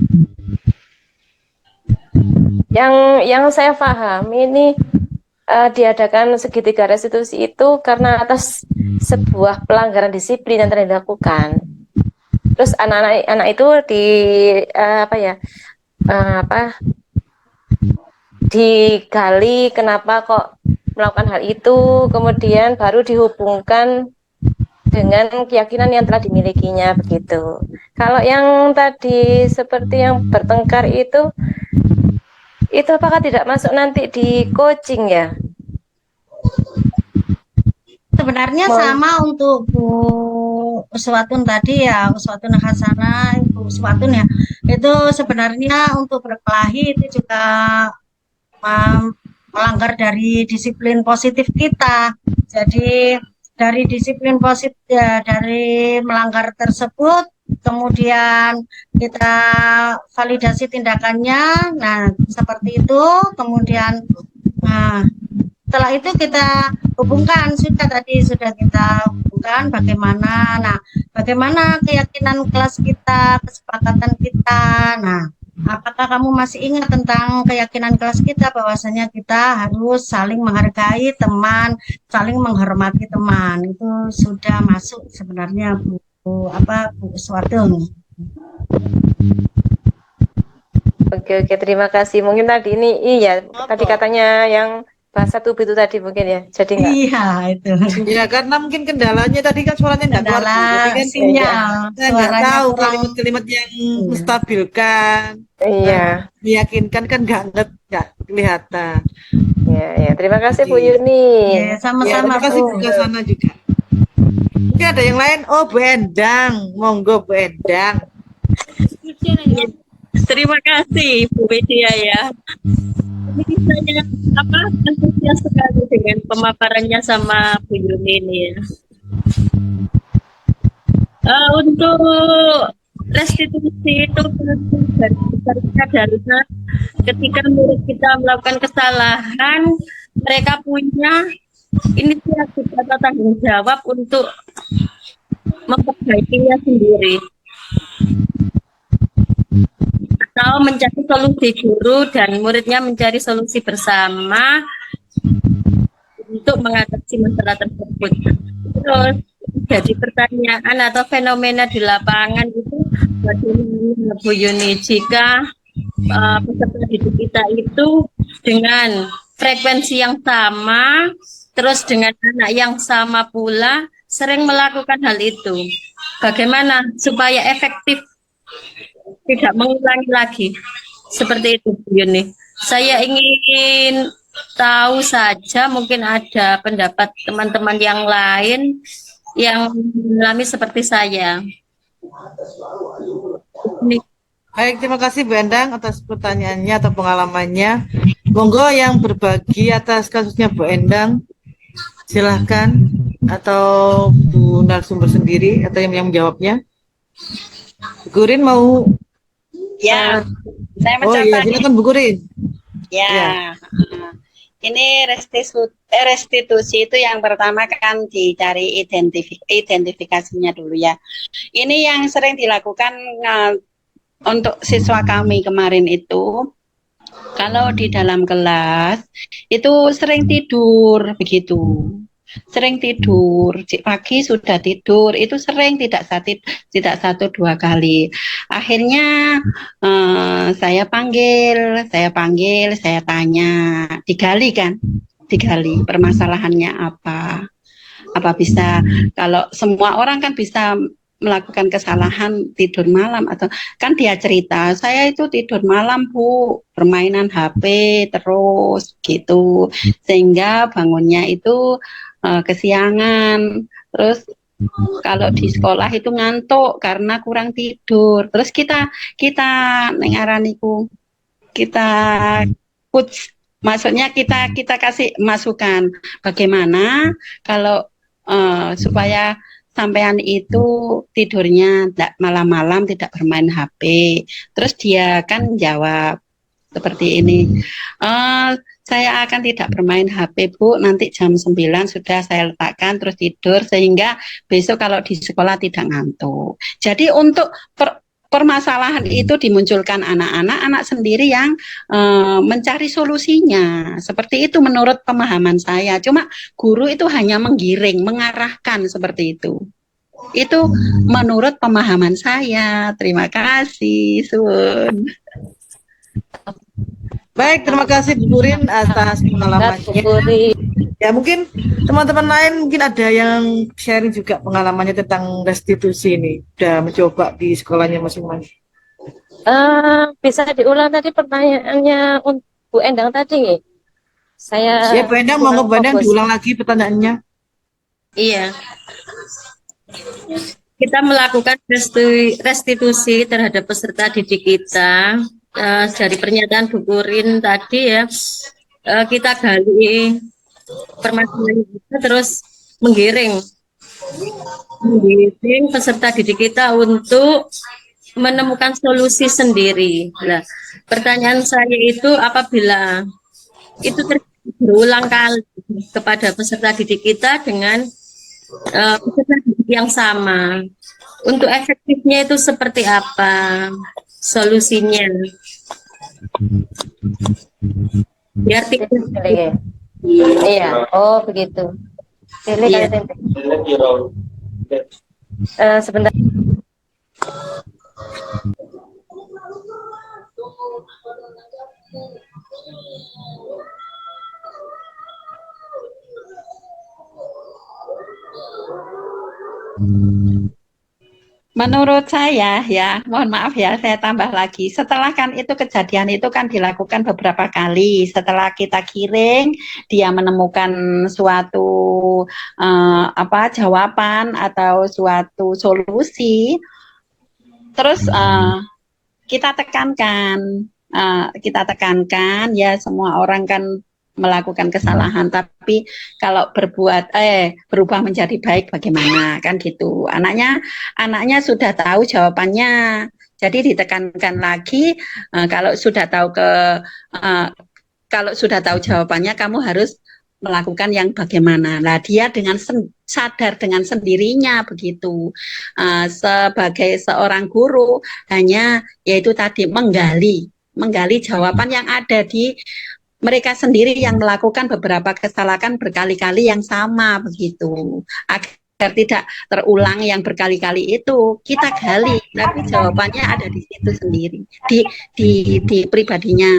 Yang saya paham ini diadakan segitiga restitusi itu karena atas sebuah pelanggaran disiplin yang telah dilakukan. Terus anak-anak itu digali kenapa kok melakukan hal itu, kemudian baru dihubungkan dengan keyakinan yang telah dimilikinya begitu. Kalau yang tadi seperti yang bertengkar itu apakah tidak masuk nanti di coaching ya? Sebenarnya sama untuk Bu Uswatun tadi ya, Uswatun Hasanah, Bu Uswatun ya. Itu sebenarnya untuk berkelahi itu juga melanggar dari disiplin positif kita. Jadi dari disiplin positif ya, dari melanggar tersebut kemudian kita validasi tindakannya. Nah, seperti itu. Kemudian setelah itu kita hubungkan, sudah kita hubungkan bagaimana keyakinan kelas kita, kesepakatan kita. Nah, apakah kamu masih ingat tentang keyakinan kelas kita bahwasanya kita harus saling menghargai teman, saling menghormati teman. Itu sudah masuk sebenarnya Bu Uswatun. Oke, terima kasih. Mungkin tadi ini tadi katanya yang bahasa tubuh itu tadi mungkin ya. Jadi enggak. Iya, itu. Ya karena mungkin kendalanya tadi kan suaranya enggak keluar. Jadi kan sinyal. Saya enggak tahu kalimat-kalimat yang menstabilkan. Iya. Meyakinkan kan enggak kelihatan. Ya, terima kasih Bu Yuni. Ya, sama-sama. Terima kasih Bu Kasana juga. Mungkin ada yang lain. Oh, Bu Endang. Monggo Bu Endang. Terima kasih Bu Widya ya. Ini saya antusias sekali dengan pemaparannya sama Bu Yuni ini ya. Untuk restitusi itu adalah ketika murid kita melakukan kesalahan, mereka punya inisiatif atau tanggung jawab untuk memperbaikinya sendiri atau mencari solusi, guru dan muridnya mencari solusi bersama untuk mengatasi masalah tersebut. Terus jadi pertanyaan atau fenomena di lapangan itu bagaimana Bu Yuni jika peserta didik kita itu dengan frekuensi yang sama, terus dengan anak yang sama pula sering melakukan hal itu. Bagaimana supaya efektif, tidak mengulangi lagi seperti itu Bu Yuni. Saya ingin tahu saja, mungkin ada pendapat teman-teman yang lain yang mengalami seperti saya. Baik, terima kasih Bu Endang atas pertanyaannya atau pengalamannya. Monggo yang berbagi atas kasusnya Bu Endang, silahkan, atau Bu narasumber sendiri atau yang menjawabnya. Gurin mau? Ya, saya Oh iya, silakan Bu Gurin. Ya. Ini restitusi itu yang pertama kan dicari identifikasinya dulu ya. Ini yang sering dilakukan untuk siswa kami kemarin itu Kalau di dalam kelas itu sering tidur begitu. Sering tidur, pagi sudah tidur, itu sering tidak satu dua kali. Akhirnya saya tanya, digali permasalahannya apa bisa, kalau semua orang kan bisa melakukan kesalahan tidur malam, atau kan dia cerita saya itu tidur malam Bu, permainan HP terus gitu, sehingga bangunnya itu kesiangan, terus kalau di sekolah itu ngantuk karena kurang tidur. Terus kita nengaraniku, kita maksudnya kita kasih masukan bagaimana kalau supaya sampean itu tidurnya malam-malam tidak bermain HP. Terus dia kan jawab seperti ini, saya akan tidak bermain HP Bu, nanti jam 9 sudah saya letakkan terus tidur, sehingga besok kalau di sekolah tidak ngantuk. Jadi untuk permasalahan itu dimunculkan anak-anak sendiri yang mencari solusinya. Seperti itu menurut pemahaman saya. Cuma guru itu hanya menggiring, mengarahkan seperti itu. Itu menurut pemahaman saya. Terima kasih, Sun. Baik, terima kasih Bu Purin atas pengalamannya. Ya, mungkin teman-teman lain mungkin ada yang sharing juga pengalamannya tentang restitusi ini. Udah mencoba di sekolahnya masing-masing. Bisa diulang tadi pertanyaannya untuk Bu Endang tadi? Saya Bu Endang, mau Bu Endang diulang lagi pertanyaannya. Iya. Kita melakukan restitusi terhadap peserta didik kita. Dari pernyataan Bu Purin tadi ya, kita gali permasalahan kita, terus menggiring peserta didik kita untuk menemukan solusi sendiri. Nah, pertanyaan saya itu apabila itu berulang kali kepada peserta didik kita dengan peserta didik yang sama, untuk efektifnya itu seperti apa solusinya? Biar tidak. Iya, oh begitu. Iya. Sebentar. Menurut saya ya, mohon maaf ya, saya tambah lagi. Setelah kan itu kejadian itu kan dilakukan beberapa kali. Setelah kita kiring, dia menemukan suatu jawaban atau suatu solusi. Terus kita tekankan ya, semua orang kan melakukan kesalahan, tapi kalau berubah menjadi baik bagaimana, kan gitu. Anaknya sudah tahu jawabannya, jadi ditekankan lagi, kalau sudah tahu jawabannya, kamu harus melakukan yang bagaimana. Nah, dia dengan sadar dengan sendirinya begitu. Sebagai seorang guru hanya yaitu tadi menggali jawaban yang ada di mereka sendiri yang melakukan beberapa kesalahan berkali-kali yang sama begitu, agar tidak terulang yang berkali-kali itu kita gali, tapi jawabannya ada di situ sendiri, di pribadinya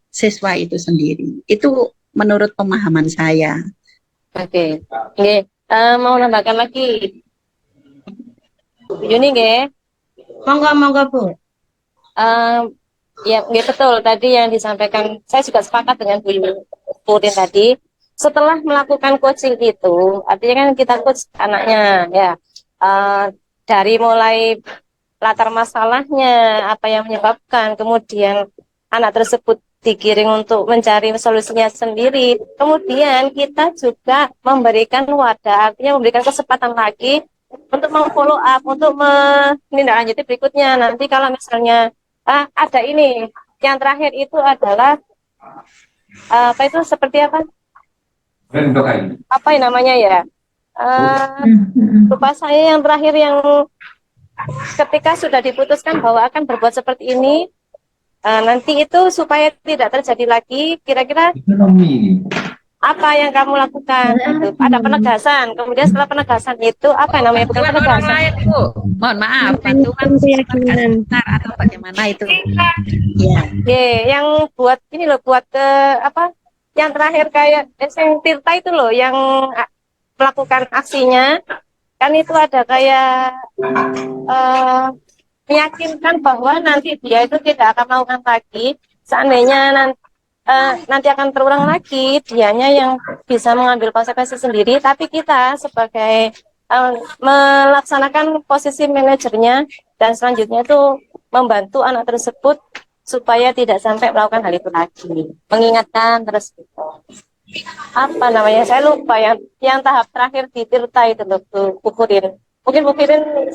siswa itu sendiri. Itu menurut pemahaman saya. Oke. Mau nambahkan lagi Bu Yuni nggih? Monggo Bu. Ya, betul tadi yang disampaikan. Saya juga sepakat dengan Bu Purin tadi. Setelah melakukan coaching itu, artinya kan kita coach anaknya, ya, dari mulai latar masalahnya, apa yang menyebabkan, kemudian anak tersebut digiring untuk mencari solusinya sendiri. Kemudian kita juga memberikan wadah, artinya memberikan kesempatan lagi untuk meng-follow up, untuk menindaklanjuti berikutnya. Nanti kalau misalnya ada ini, yang terakhir itu adalah apa itu, seperti apa? Apa yang namanya ya? Lupa saya yang terakhir, yang ketika sudah diputuskan bahwa akan berbuat seperti ini, nanti itu supaya tidak terjadi lagi, kira-kira apa yang kamu lakukan? Gitu. Ada penegasan. Kemudian setelah penegasan itu apa yang namanya bukan Bantuan orang penegasan? lain, Bu. Mohon maaf, bantuan Keyakinan. sebentar atau bagaimana itu? Ya. Yang buat ini loh, buat ke apa? Yang terakhir kayak yang Tirta itu loh, yang melakukan aksinya, kan itu ada kayak meyakinkan bahwa nanti dia itu tidak akan melakukan lagi. Seandainya nanti akan terulang lagi, dianya yang bisa mengambil konsekuensi sendiri, tapi kita sebagai melaksanakan posisi manajernya dan selanjutnya itu membantu anak tersebut supaya tidak sampai melakukan hal itu lagi, mengingatkan terus gitu. Apa namanya, saya lupa yang tahap terakhir di Tirta itu loh, Bu Kurin. Mungkin Bu Kurin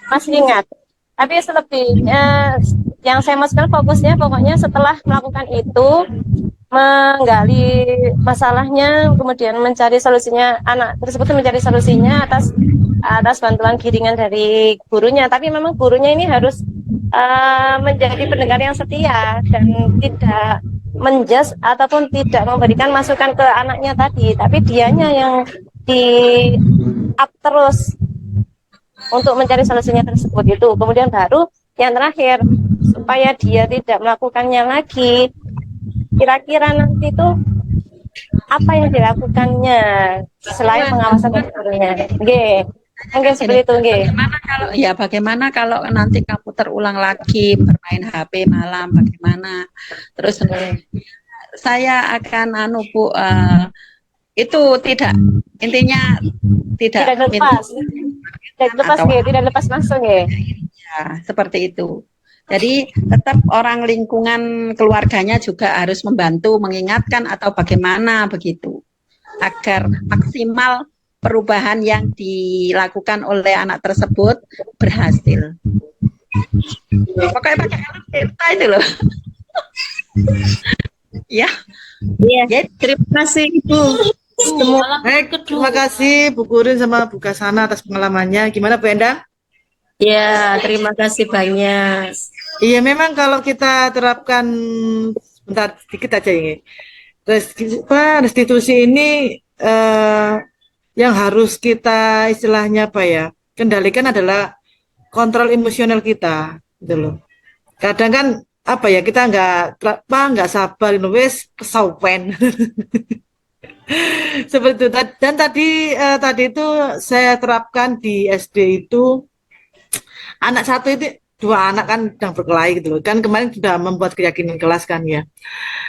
masih ingat, tapi selebihnya yang saya maksudkan fokusnya pokoknya setelah melakukan itu, menggali masalahnya, kemudian mencari solusinya, anak tersebut mencari solusinya atas bantuan giringan dari gurunya. Tapi memang gurunya ini harus menjadi pendengar yang setia dan tidak menjudge ataupun tidak memberikan masukan ke anaknya tadi, tapi dianya yang di up terus untuk mencari solusinya tersebut itu. Kemudian baru yang terakhir, supaya dia tidak melakukannya lagi, kira-kira nanti itu apa yang dilakukannya selain pengawasan dari gurunya. Mungkin seperti itu, Bagaimana kalau nanti kamu terulang lagi bermain HP malam, bagaimana? Terus saya akan Bu, itu tidak, intinya tidak lepas, tidak lepas langsung ya. Ya, seperti itu. Jadi tetap orang lingkungan keluarganya juga harus membantu, mengingatkan atau bagaimana begitu, agar maksimal perubahan yang dilakukan oleh anak tersebut berhasil. Pokoknya pakai Tirta itu loh. Ya. Terima kasih Ibu. Baik, terima kasih Bu Kurin sama Bu Kasana atas pengalamannya. Gimana Bu Endang? Ya, terima kasih banyak. Iya, memang kalau kita terapkan, bentar sedikit aja ini. Restitusi ini yang harus kita istilahnya kendalikan adalah kontrol emosional kita, gitu loh. Kadang kan kita nggak sabar, wes kesawen. Seperti itu. Dan tadi itu saya terapkan di SD itu, anak satu itu, 2 anak kan sedang berkelahi gitu loh. Kan kemarin sudah membuat keyakinan kelas kan ya.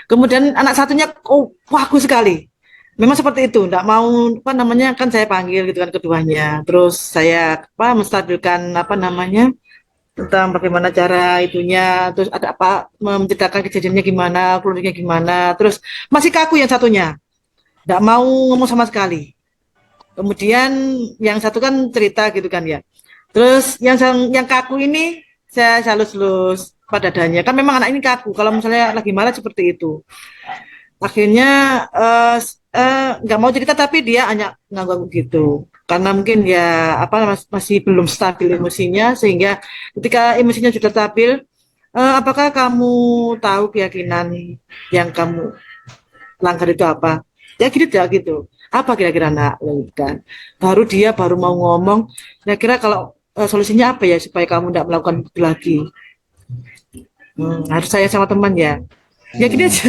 Kemudian anak satunya bagus sekali. Memang seperti itu, enggak mau kan saya panggil gitu kan keduanya. Terus saya menstabilkan tentang bagaimana cara itunya, terus ada menceritakan kejadiannya gimana, kronologinya gimana. Terus masih kaku yang satunya. Enggak mau ngomong sama sekali. Kemudian yang satu kan cerita gitu kan ya. Terus yang kaku ini saya halus-halus pada dadanya. Kan memang anak ini kaku. Kalau misalnya lagi marah seperti itu. Akhirnya nggak mau cerita, tapi dia hanya ngangguk gitu. Karena mungkin masih belum stabil emosinya, sehingga ketika emosinya sudah stabil, apakah kamu tahu keyakinan yang kamu langgar itu apa? Ya gitu. Apa kira-kira nak? Kan? Baru mau ngomong. Kira-kira kalau solusinya apa ya supaya kamu tidak melakukan itu lagi? Harus saya sama teman ya. Ya gini aja.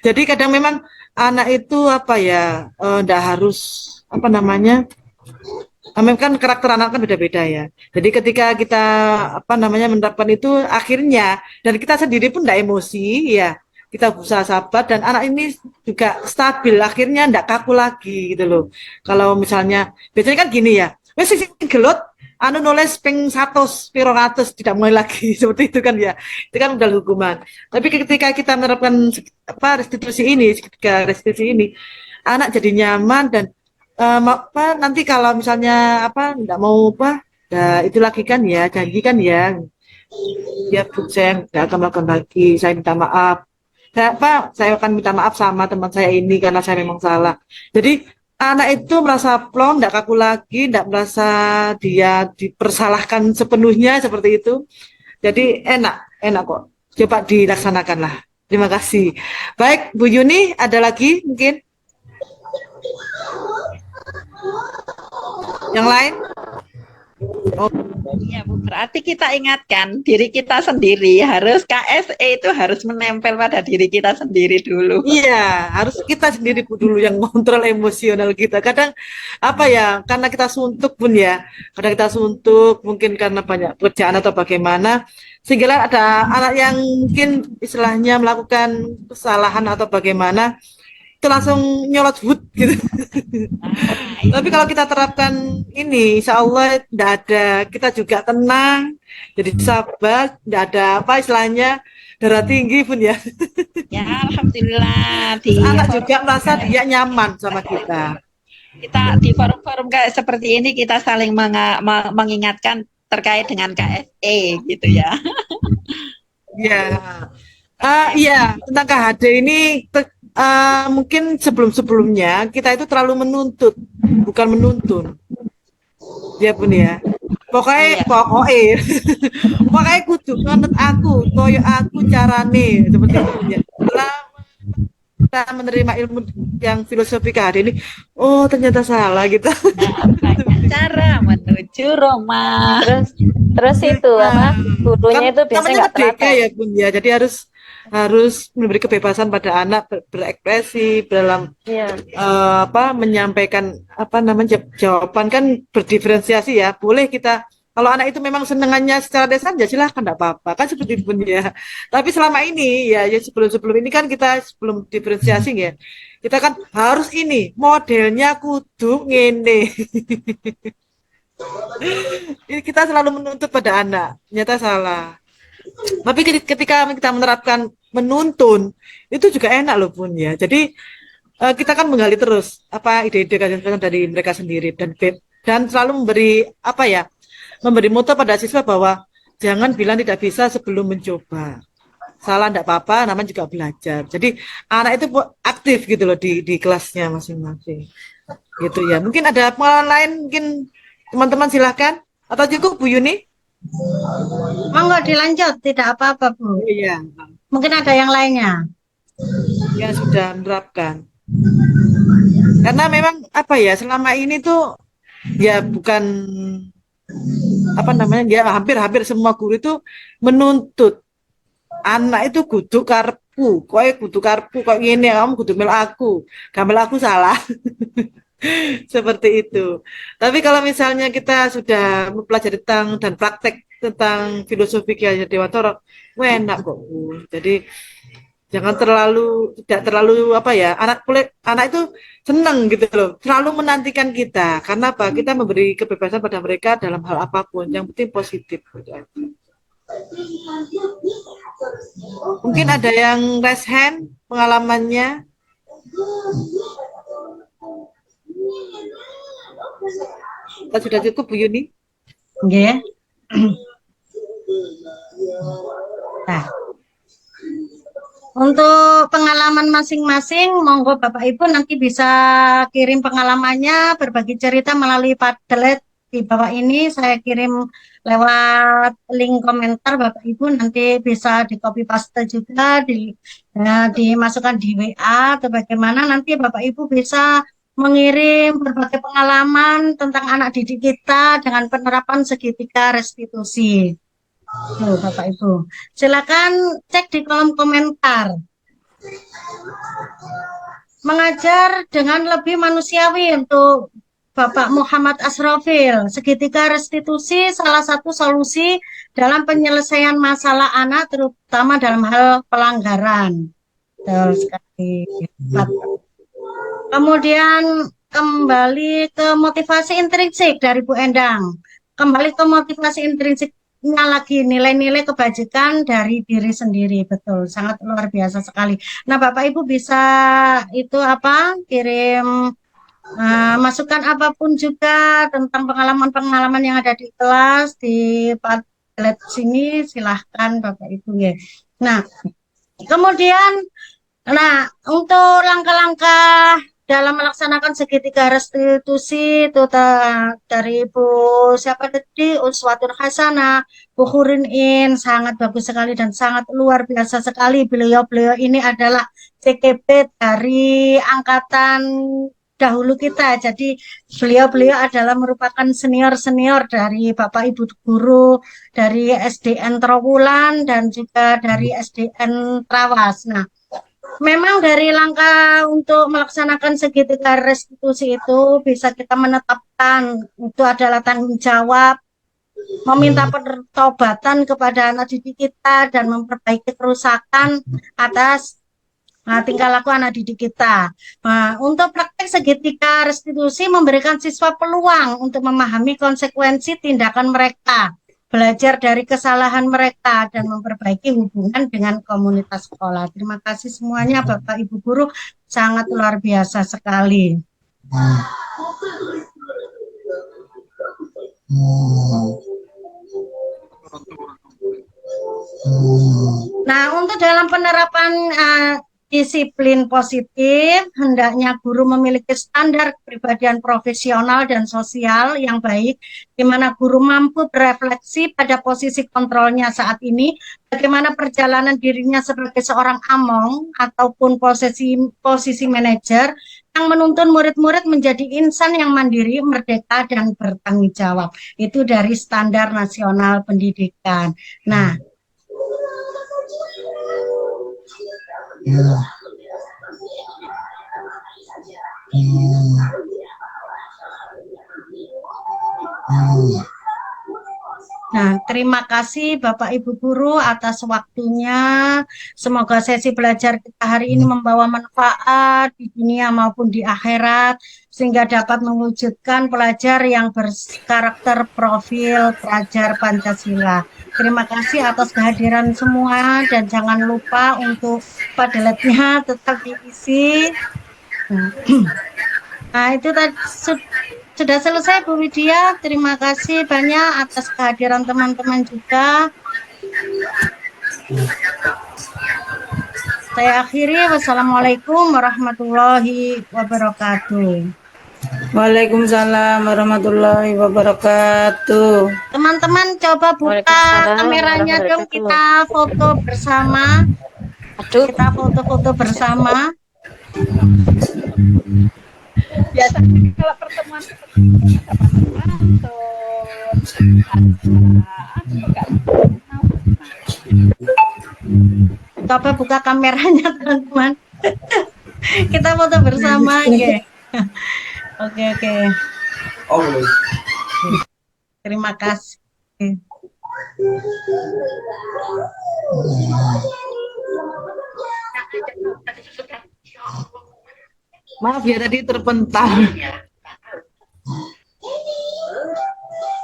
Jadi kadang memang anak itu tidak harus memang kan karakter anak kan beda-beda ya. Jadi ketika kita menerapkan itu, akhirnya dan kita sendiri pun tidak emosi ya. Kita berusaha sabar dan anak ini juga stabil, akhirnya tidak kaku lagi gitu loh. Kalau misalnya biasanya kan gini ya, wes sing gelut nulis ping 100 piro ratus tidak mulai lagi seperti itu kan ya. Itu kan udah hukuman. Tapi ketika kita menerapkan restitusi ini, anak jadi nyaman dan nanti kalau misalnya tidak mau itu lagi kan ya, janji kan ya. Ya Bu, saya nggak akan melakukan lagi, saya minta maaf. Saya akan minta maaf sama teman saya ini karena saya memang salah. Jadi anak itu merasa plong, tidak kaku lagi, tidak merasa dia dipersalahkan sepenuhnya seperti itu. Jadi enak kok. coba dilaksanakanlah. Terima kasih. Baik, Bu Yuni, ada lagi mungkin yang lain? Oh, Iya, Bu. Berarti kita ingatkan diri kita sendiri harus KSE itu harus menempel pada diri kita sendiri dulu. iya, harus kita sendiri dulu yang kontrol emosional kita. Kadang apa ya, karena kita suntuk pun ya, kadang kita suntuk mungkin karena banyak pekerjaan atau bagaimana, sehingga ada anak yang mungkin istilahnya melakukan kesalahan atau bagaimana, itu langsung nyolot hut gitu. Tapi kalau kita terapkan ini, insya Allah tidak ada, kita juga tenang, jadi sabar, tidak ada apa istilahnya darah tinggi pun ya. Ya, alhamdulillah Terus anak juga merasa dia nyaman sama kita. kita di forum-forum kayak seperti ini kita saling mengingatkan terkait dengan KSE gitu ya. Ya, iya tentang KHD ini mungkin sebelum-sebelumnya kita itu terlalu menuntut, bukan menuntun. Ya pun ya. Pokoknya pokoknya kudu nganut aku, koyo aku carane seperti itu ya. Setelah kita menerima ilmu yang filosofi KHD ini, oh ternyata salah gitu. Banyak cara menuju Roma. Terus itu apa? Gurunya itu biasanya namanya nggak merdeka telaten. ya Bun ya. Jadi harus memberi kebebasan pada anak berekspresi dalam Iya. menyampaikan jawaban kan berdiferensiasi ya. Boleh kita kalau anak itu memang senengannya secara desain ya silahkan enggak apa-apa kan seperti itu Bun ya. Tapi selama ini ya sebelum ini kan kita sebelum diferensiasi ya. Kita kan harus ini modelnya kudu ngene. Kita selalu menuntut pada anak, ternyata salah. Tapi ketika kita menerapkan menuntun, itu juga enak loh Bun ya. Jadi kita kan menggali terus apa ide-ide gagasan dari mereka sendiri dan selalu memberi moto pada siswa bahwa jangan bilang tidak bisa sebelum mencoba. Salah enggak apa-apa, namanya juga belajar. Jadi anak itu aktif gitu loh di kelasnya masing-masing. Gitu ya. Mungkin ada pengalaman lain mungkin teman-teman silahkan atau cukup Bu Yuni? Monggo dilanjut, tidak apa-apa Bu. Iya. Mungkin ada yang lainnya. Ya sudah menerapkan. Karena memang selama ini tuh ya bukan ya hampir semua guru itu menuntut anak itu kudu karepku, koyo ngene kamu kudu mel aku. Gamel aku salah. Seperti itu. Tapi kalau misalnya kita sudah mempelajari dan praktek tentang filosofi Ki Hajar Dewantara, enak kok. Jadi jangan tidak terlalu anak itu senang gitu loh, terlalu menantikan kita. Karena apa? Kita memberi kebebasan pada mereka dalam hal apapun, yang penting positif. Mungkin ada yang raise hand pengalamannya. Sudah cukup Bu Yuni? Nggih. Nah, untuk pengalaman masing-masing, monggo Bapak Ibu nanti bisa kirim pengalamannya, berbagi cerita melalui Padlet di bawah ini. Saya kirim lewat link komentar Bapak Ibu, nanti bisa di copy paste juga, dimasukkan di WA atau bagaimana. Nanti Bapak Ibu bisa mengirim berbagai pengalaman tentang anak didik kita dengan penerapan segitiga restitusi. Tuh, Bapak Ibu, silakan cek di kolom komentar. Mengajar dengan lebih manusiawi untuk Bapak Muhammad Asrofil. Segitiga restitusi salah satu solusi dalam penyelesaian masalah anak, terutama dalam hal pelanggaran. Betul sekali. Kemudian kembali ke motivasi intrinsik dari Bu Endang. Kembali ke motivasi intrinsiknya lagi, nilai-nilai kebajikan dari diri sendiri. Betul, sangat luar biasa sekali. Nah, Bapak Ibu bisa kirim masukan apapun juga tentang pengalaman-pengalaman yang ada di kelas di Padlet sini, silahkan Bapak Ibu ya. Nah, kemudian untuk langkah-langkah dalam melaksanakan segitiga restitusi itu dari Ibu siapa tadi, Uswatun Hasanah, Bu Hurin sangat bagus sekali dan sangat luar biasa sekali. Beliau-beliau ini adalah CKP dari angkatan dahulu kita. Jadi beliau-beliau adalah merupakan senior-senior dari Bapak Ibu guru dari SDN Trawulan dan juga dari SDN Trawas. Nah, memang dari langkah untuk melaksanakan segitiga restitusi itu bisa kita menetapkan itu adalah tanggung jawab meminta pertobatan kepada anak didik kita dan memperbaiki kerusakan atas tingkah laku anak didik kita. Nah, untuk praktek segitiga restitusi memberikan siswa peluang untuk memahami konsekuensi tindakan mereka, belajar dari kesalahan mereka, dan memperbaiki hubungan dengan komunitas sekolah. Terima kasih semuanya Bapak Ibu Guru, sangat luar biasa sekali. Nah, untuk dalam penerapan disiplin positif, hendaknya guru memiliki standar kepribadian profesional dan sosial yang baik, di mana guru mampu berefleksi pada posisi kontrolnya saat ini, bagaimana perjalanan dirinya sebagai seorang among ataupun posisi manajer yang menuntun murid-murid menjadi insan yang mandiri, merdeka, dan bertanggung jawab. Itu dari standar nasional pendidikan. Nah, terima kasih Bapak Ibu Guru atas waktunya. Semoga sesi belajar kita hari ini membawa manfaat di dunia maupun di akhirat, sehingga dapat mewujudkan pelajar yang berkarakter profil pelajar Pancasila. Terima kasih atas kehadiran semua dan jangan lupa untuk Padletnya tetap diisi. Nah, itu tadi sudah selesai Bu Widya. Terima kasih banyak atas kehadiran teman-teman juga. Saya akhiri. Wassalamualaikum warahmatullahi wabarakatuh. Waalaikumsalam warahmatullahi wabarakatuh. Teman-teman coba buka kameranya dong, kita foto bersama. Kita foto-foto bersama. Biasanya kalau pertemuan seperti ini coba buka kameranya teman-teman. Kita foto bersama ya. Oke. Terima kasih. Maaf ya tadi terpental.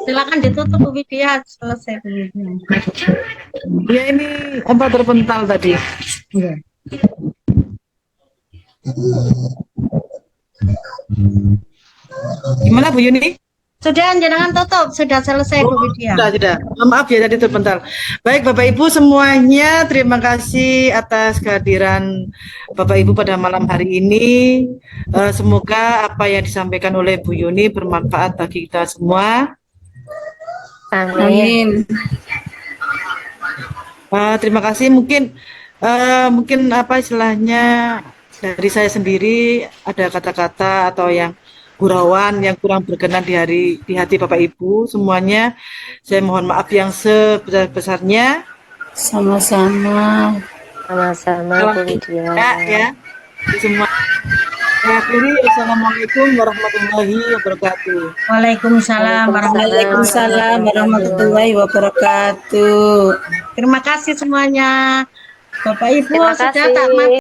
Silakan ditutup Bu Widya, selesai Bu Widya. Ya ini apa terpental tadi? Ya. Gimana Bu Yuni? Sudah, jangan tutup, sudah selesai Bu Widya. Sudah. Maaf ya tadi terpental. Baik Bapak Ibu semuanya, terima kasih atas kehadiran Bapak Ibu pada malam hari ini. Semoga apa yang disampaikan oleh Bu Yuni bermanfaat bagi kita semua. Amin. Terima kasih. Mungkin apa istilahnya dari saya sendiri ada kata-kata atau yang gurauan yang kurang berkenan di hati Bapak Ibu semuanya. Saya mohon maaf yang sebesar-besarnya. Sama-sama. Sama-sama Bu Widya. Ya. Semua. Saya akhiri. Assalamualaikum warahmatullahi wabarakatuh. Waalaikumsalam warahmatullahi wabarakatuh. Terima kasih semuanya. Bapak Ibu sudah tak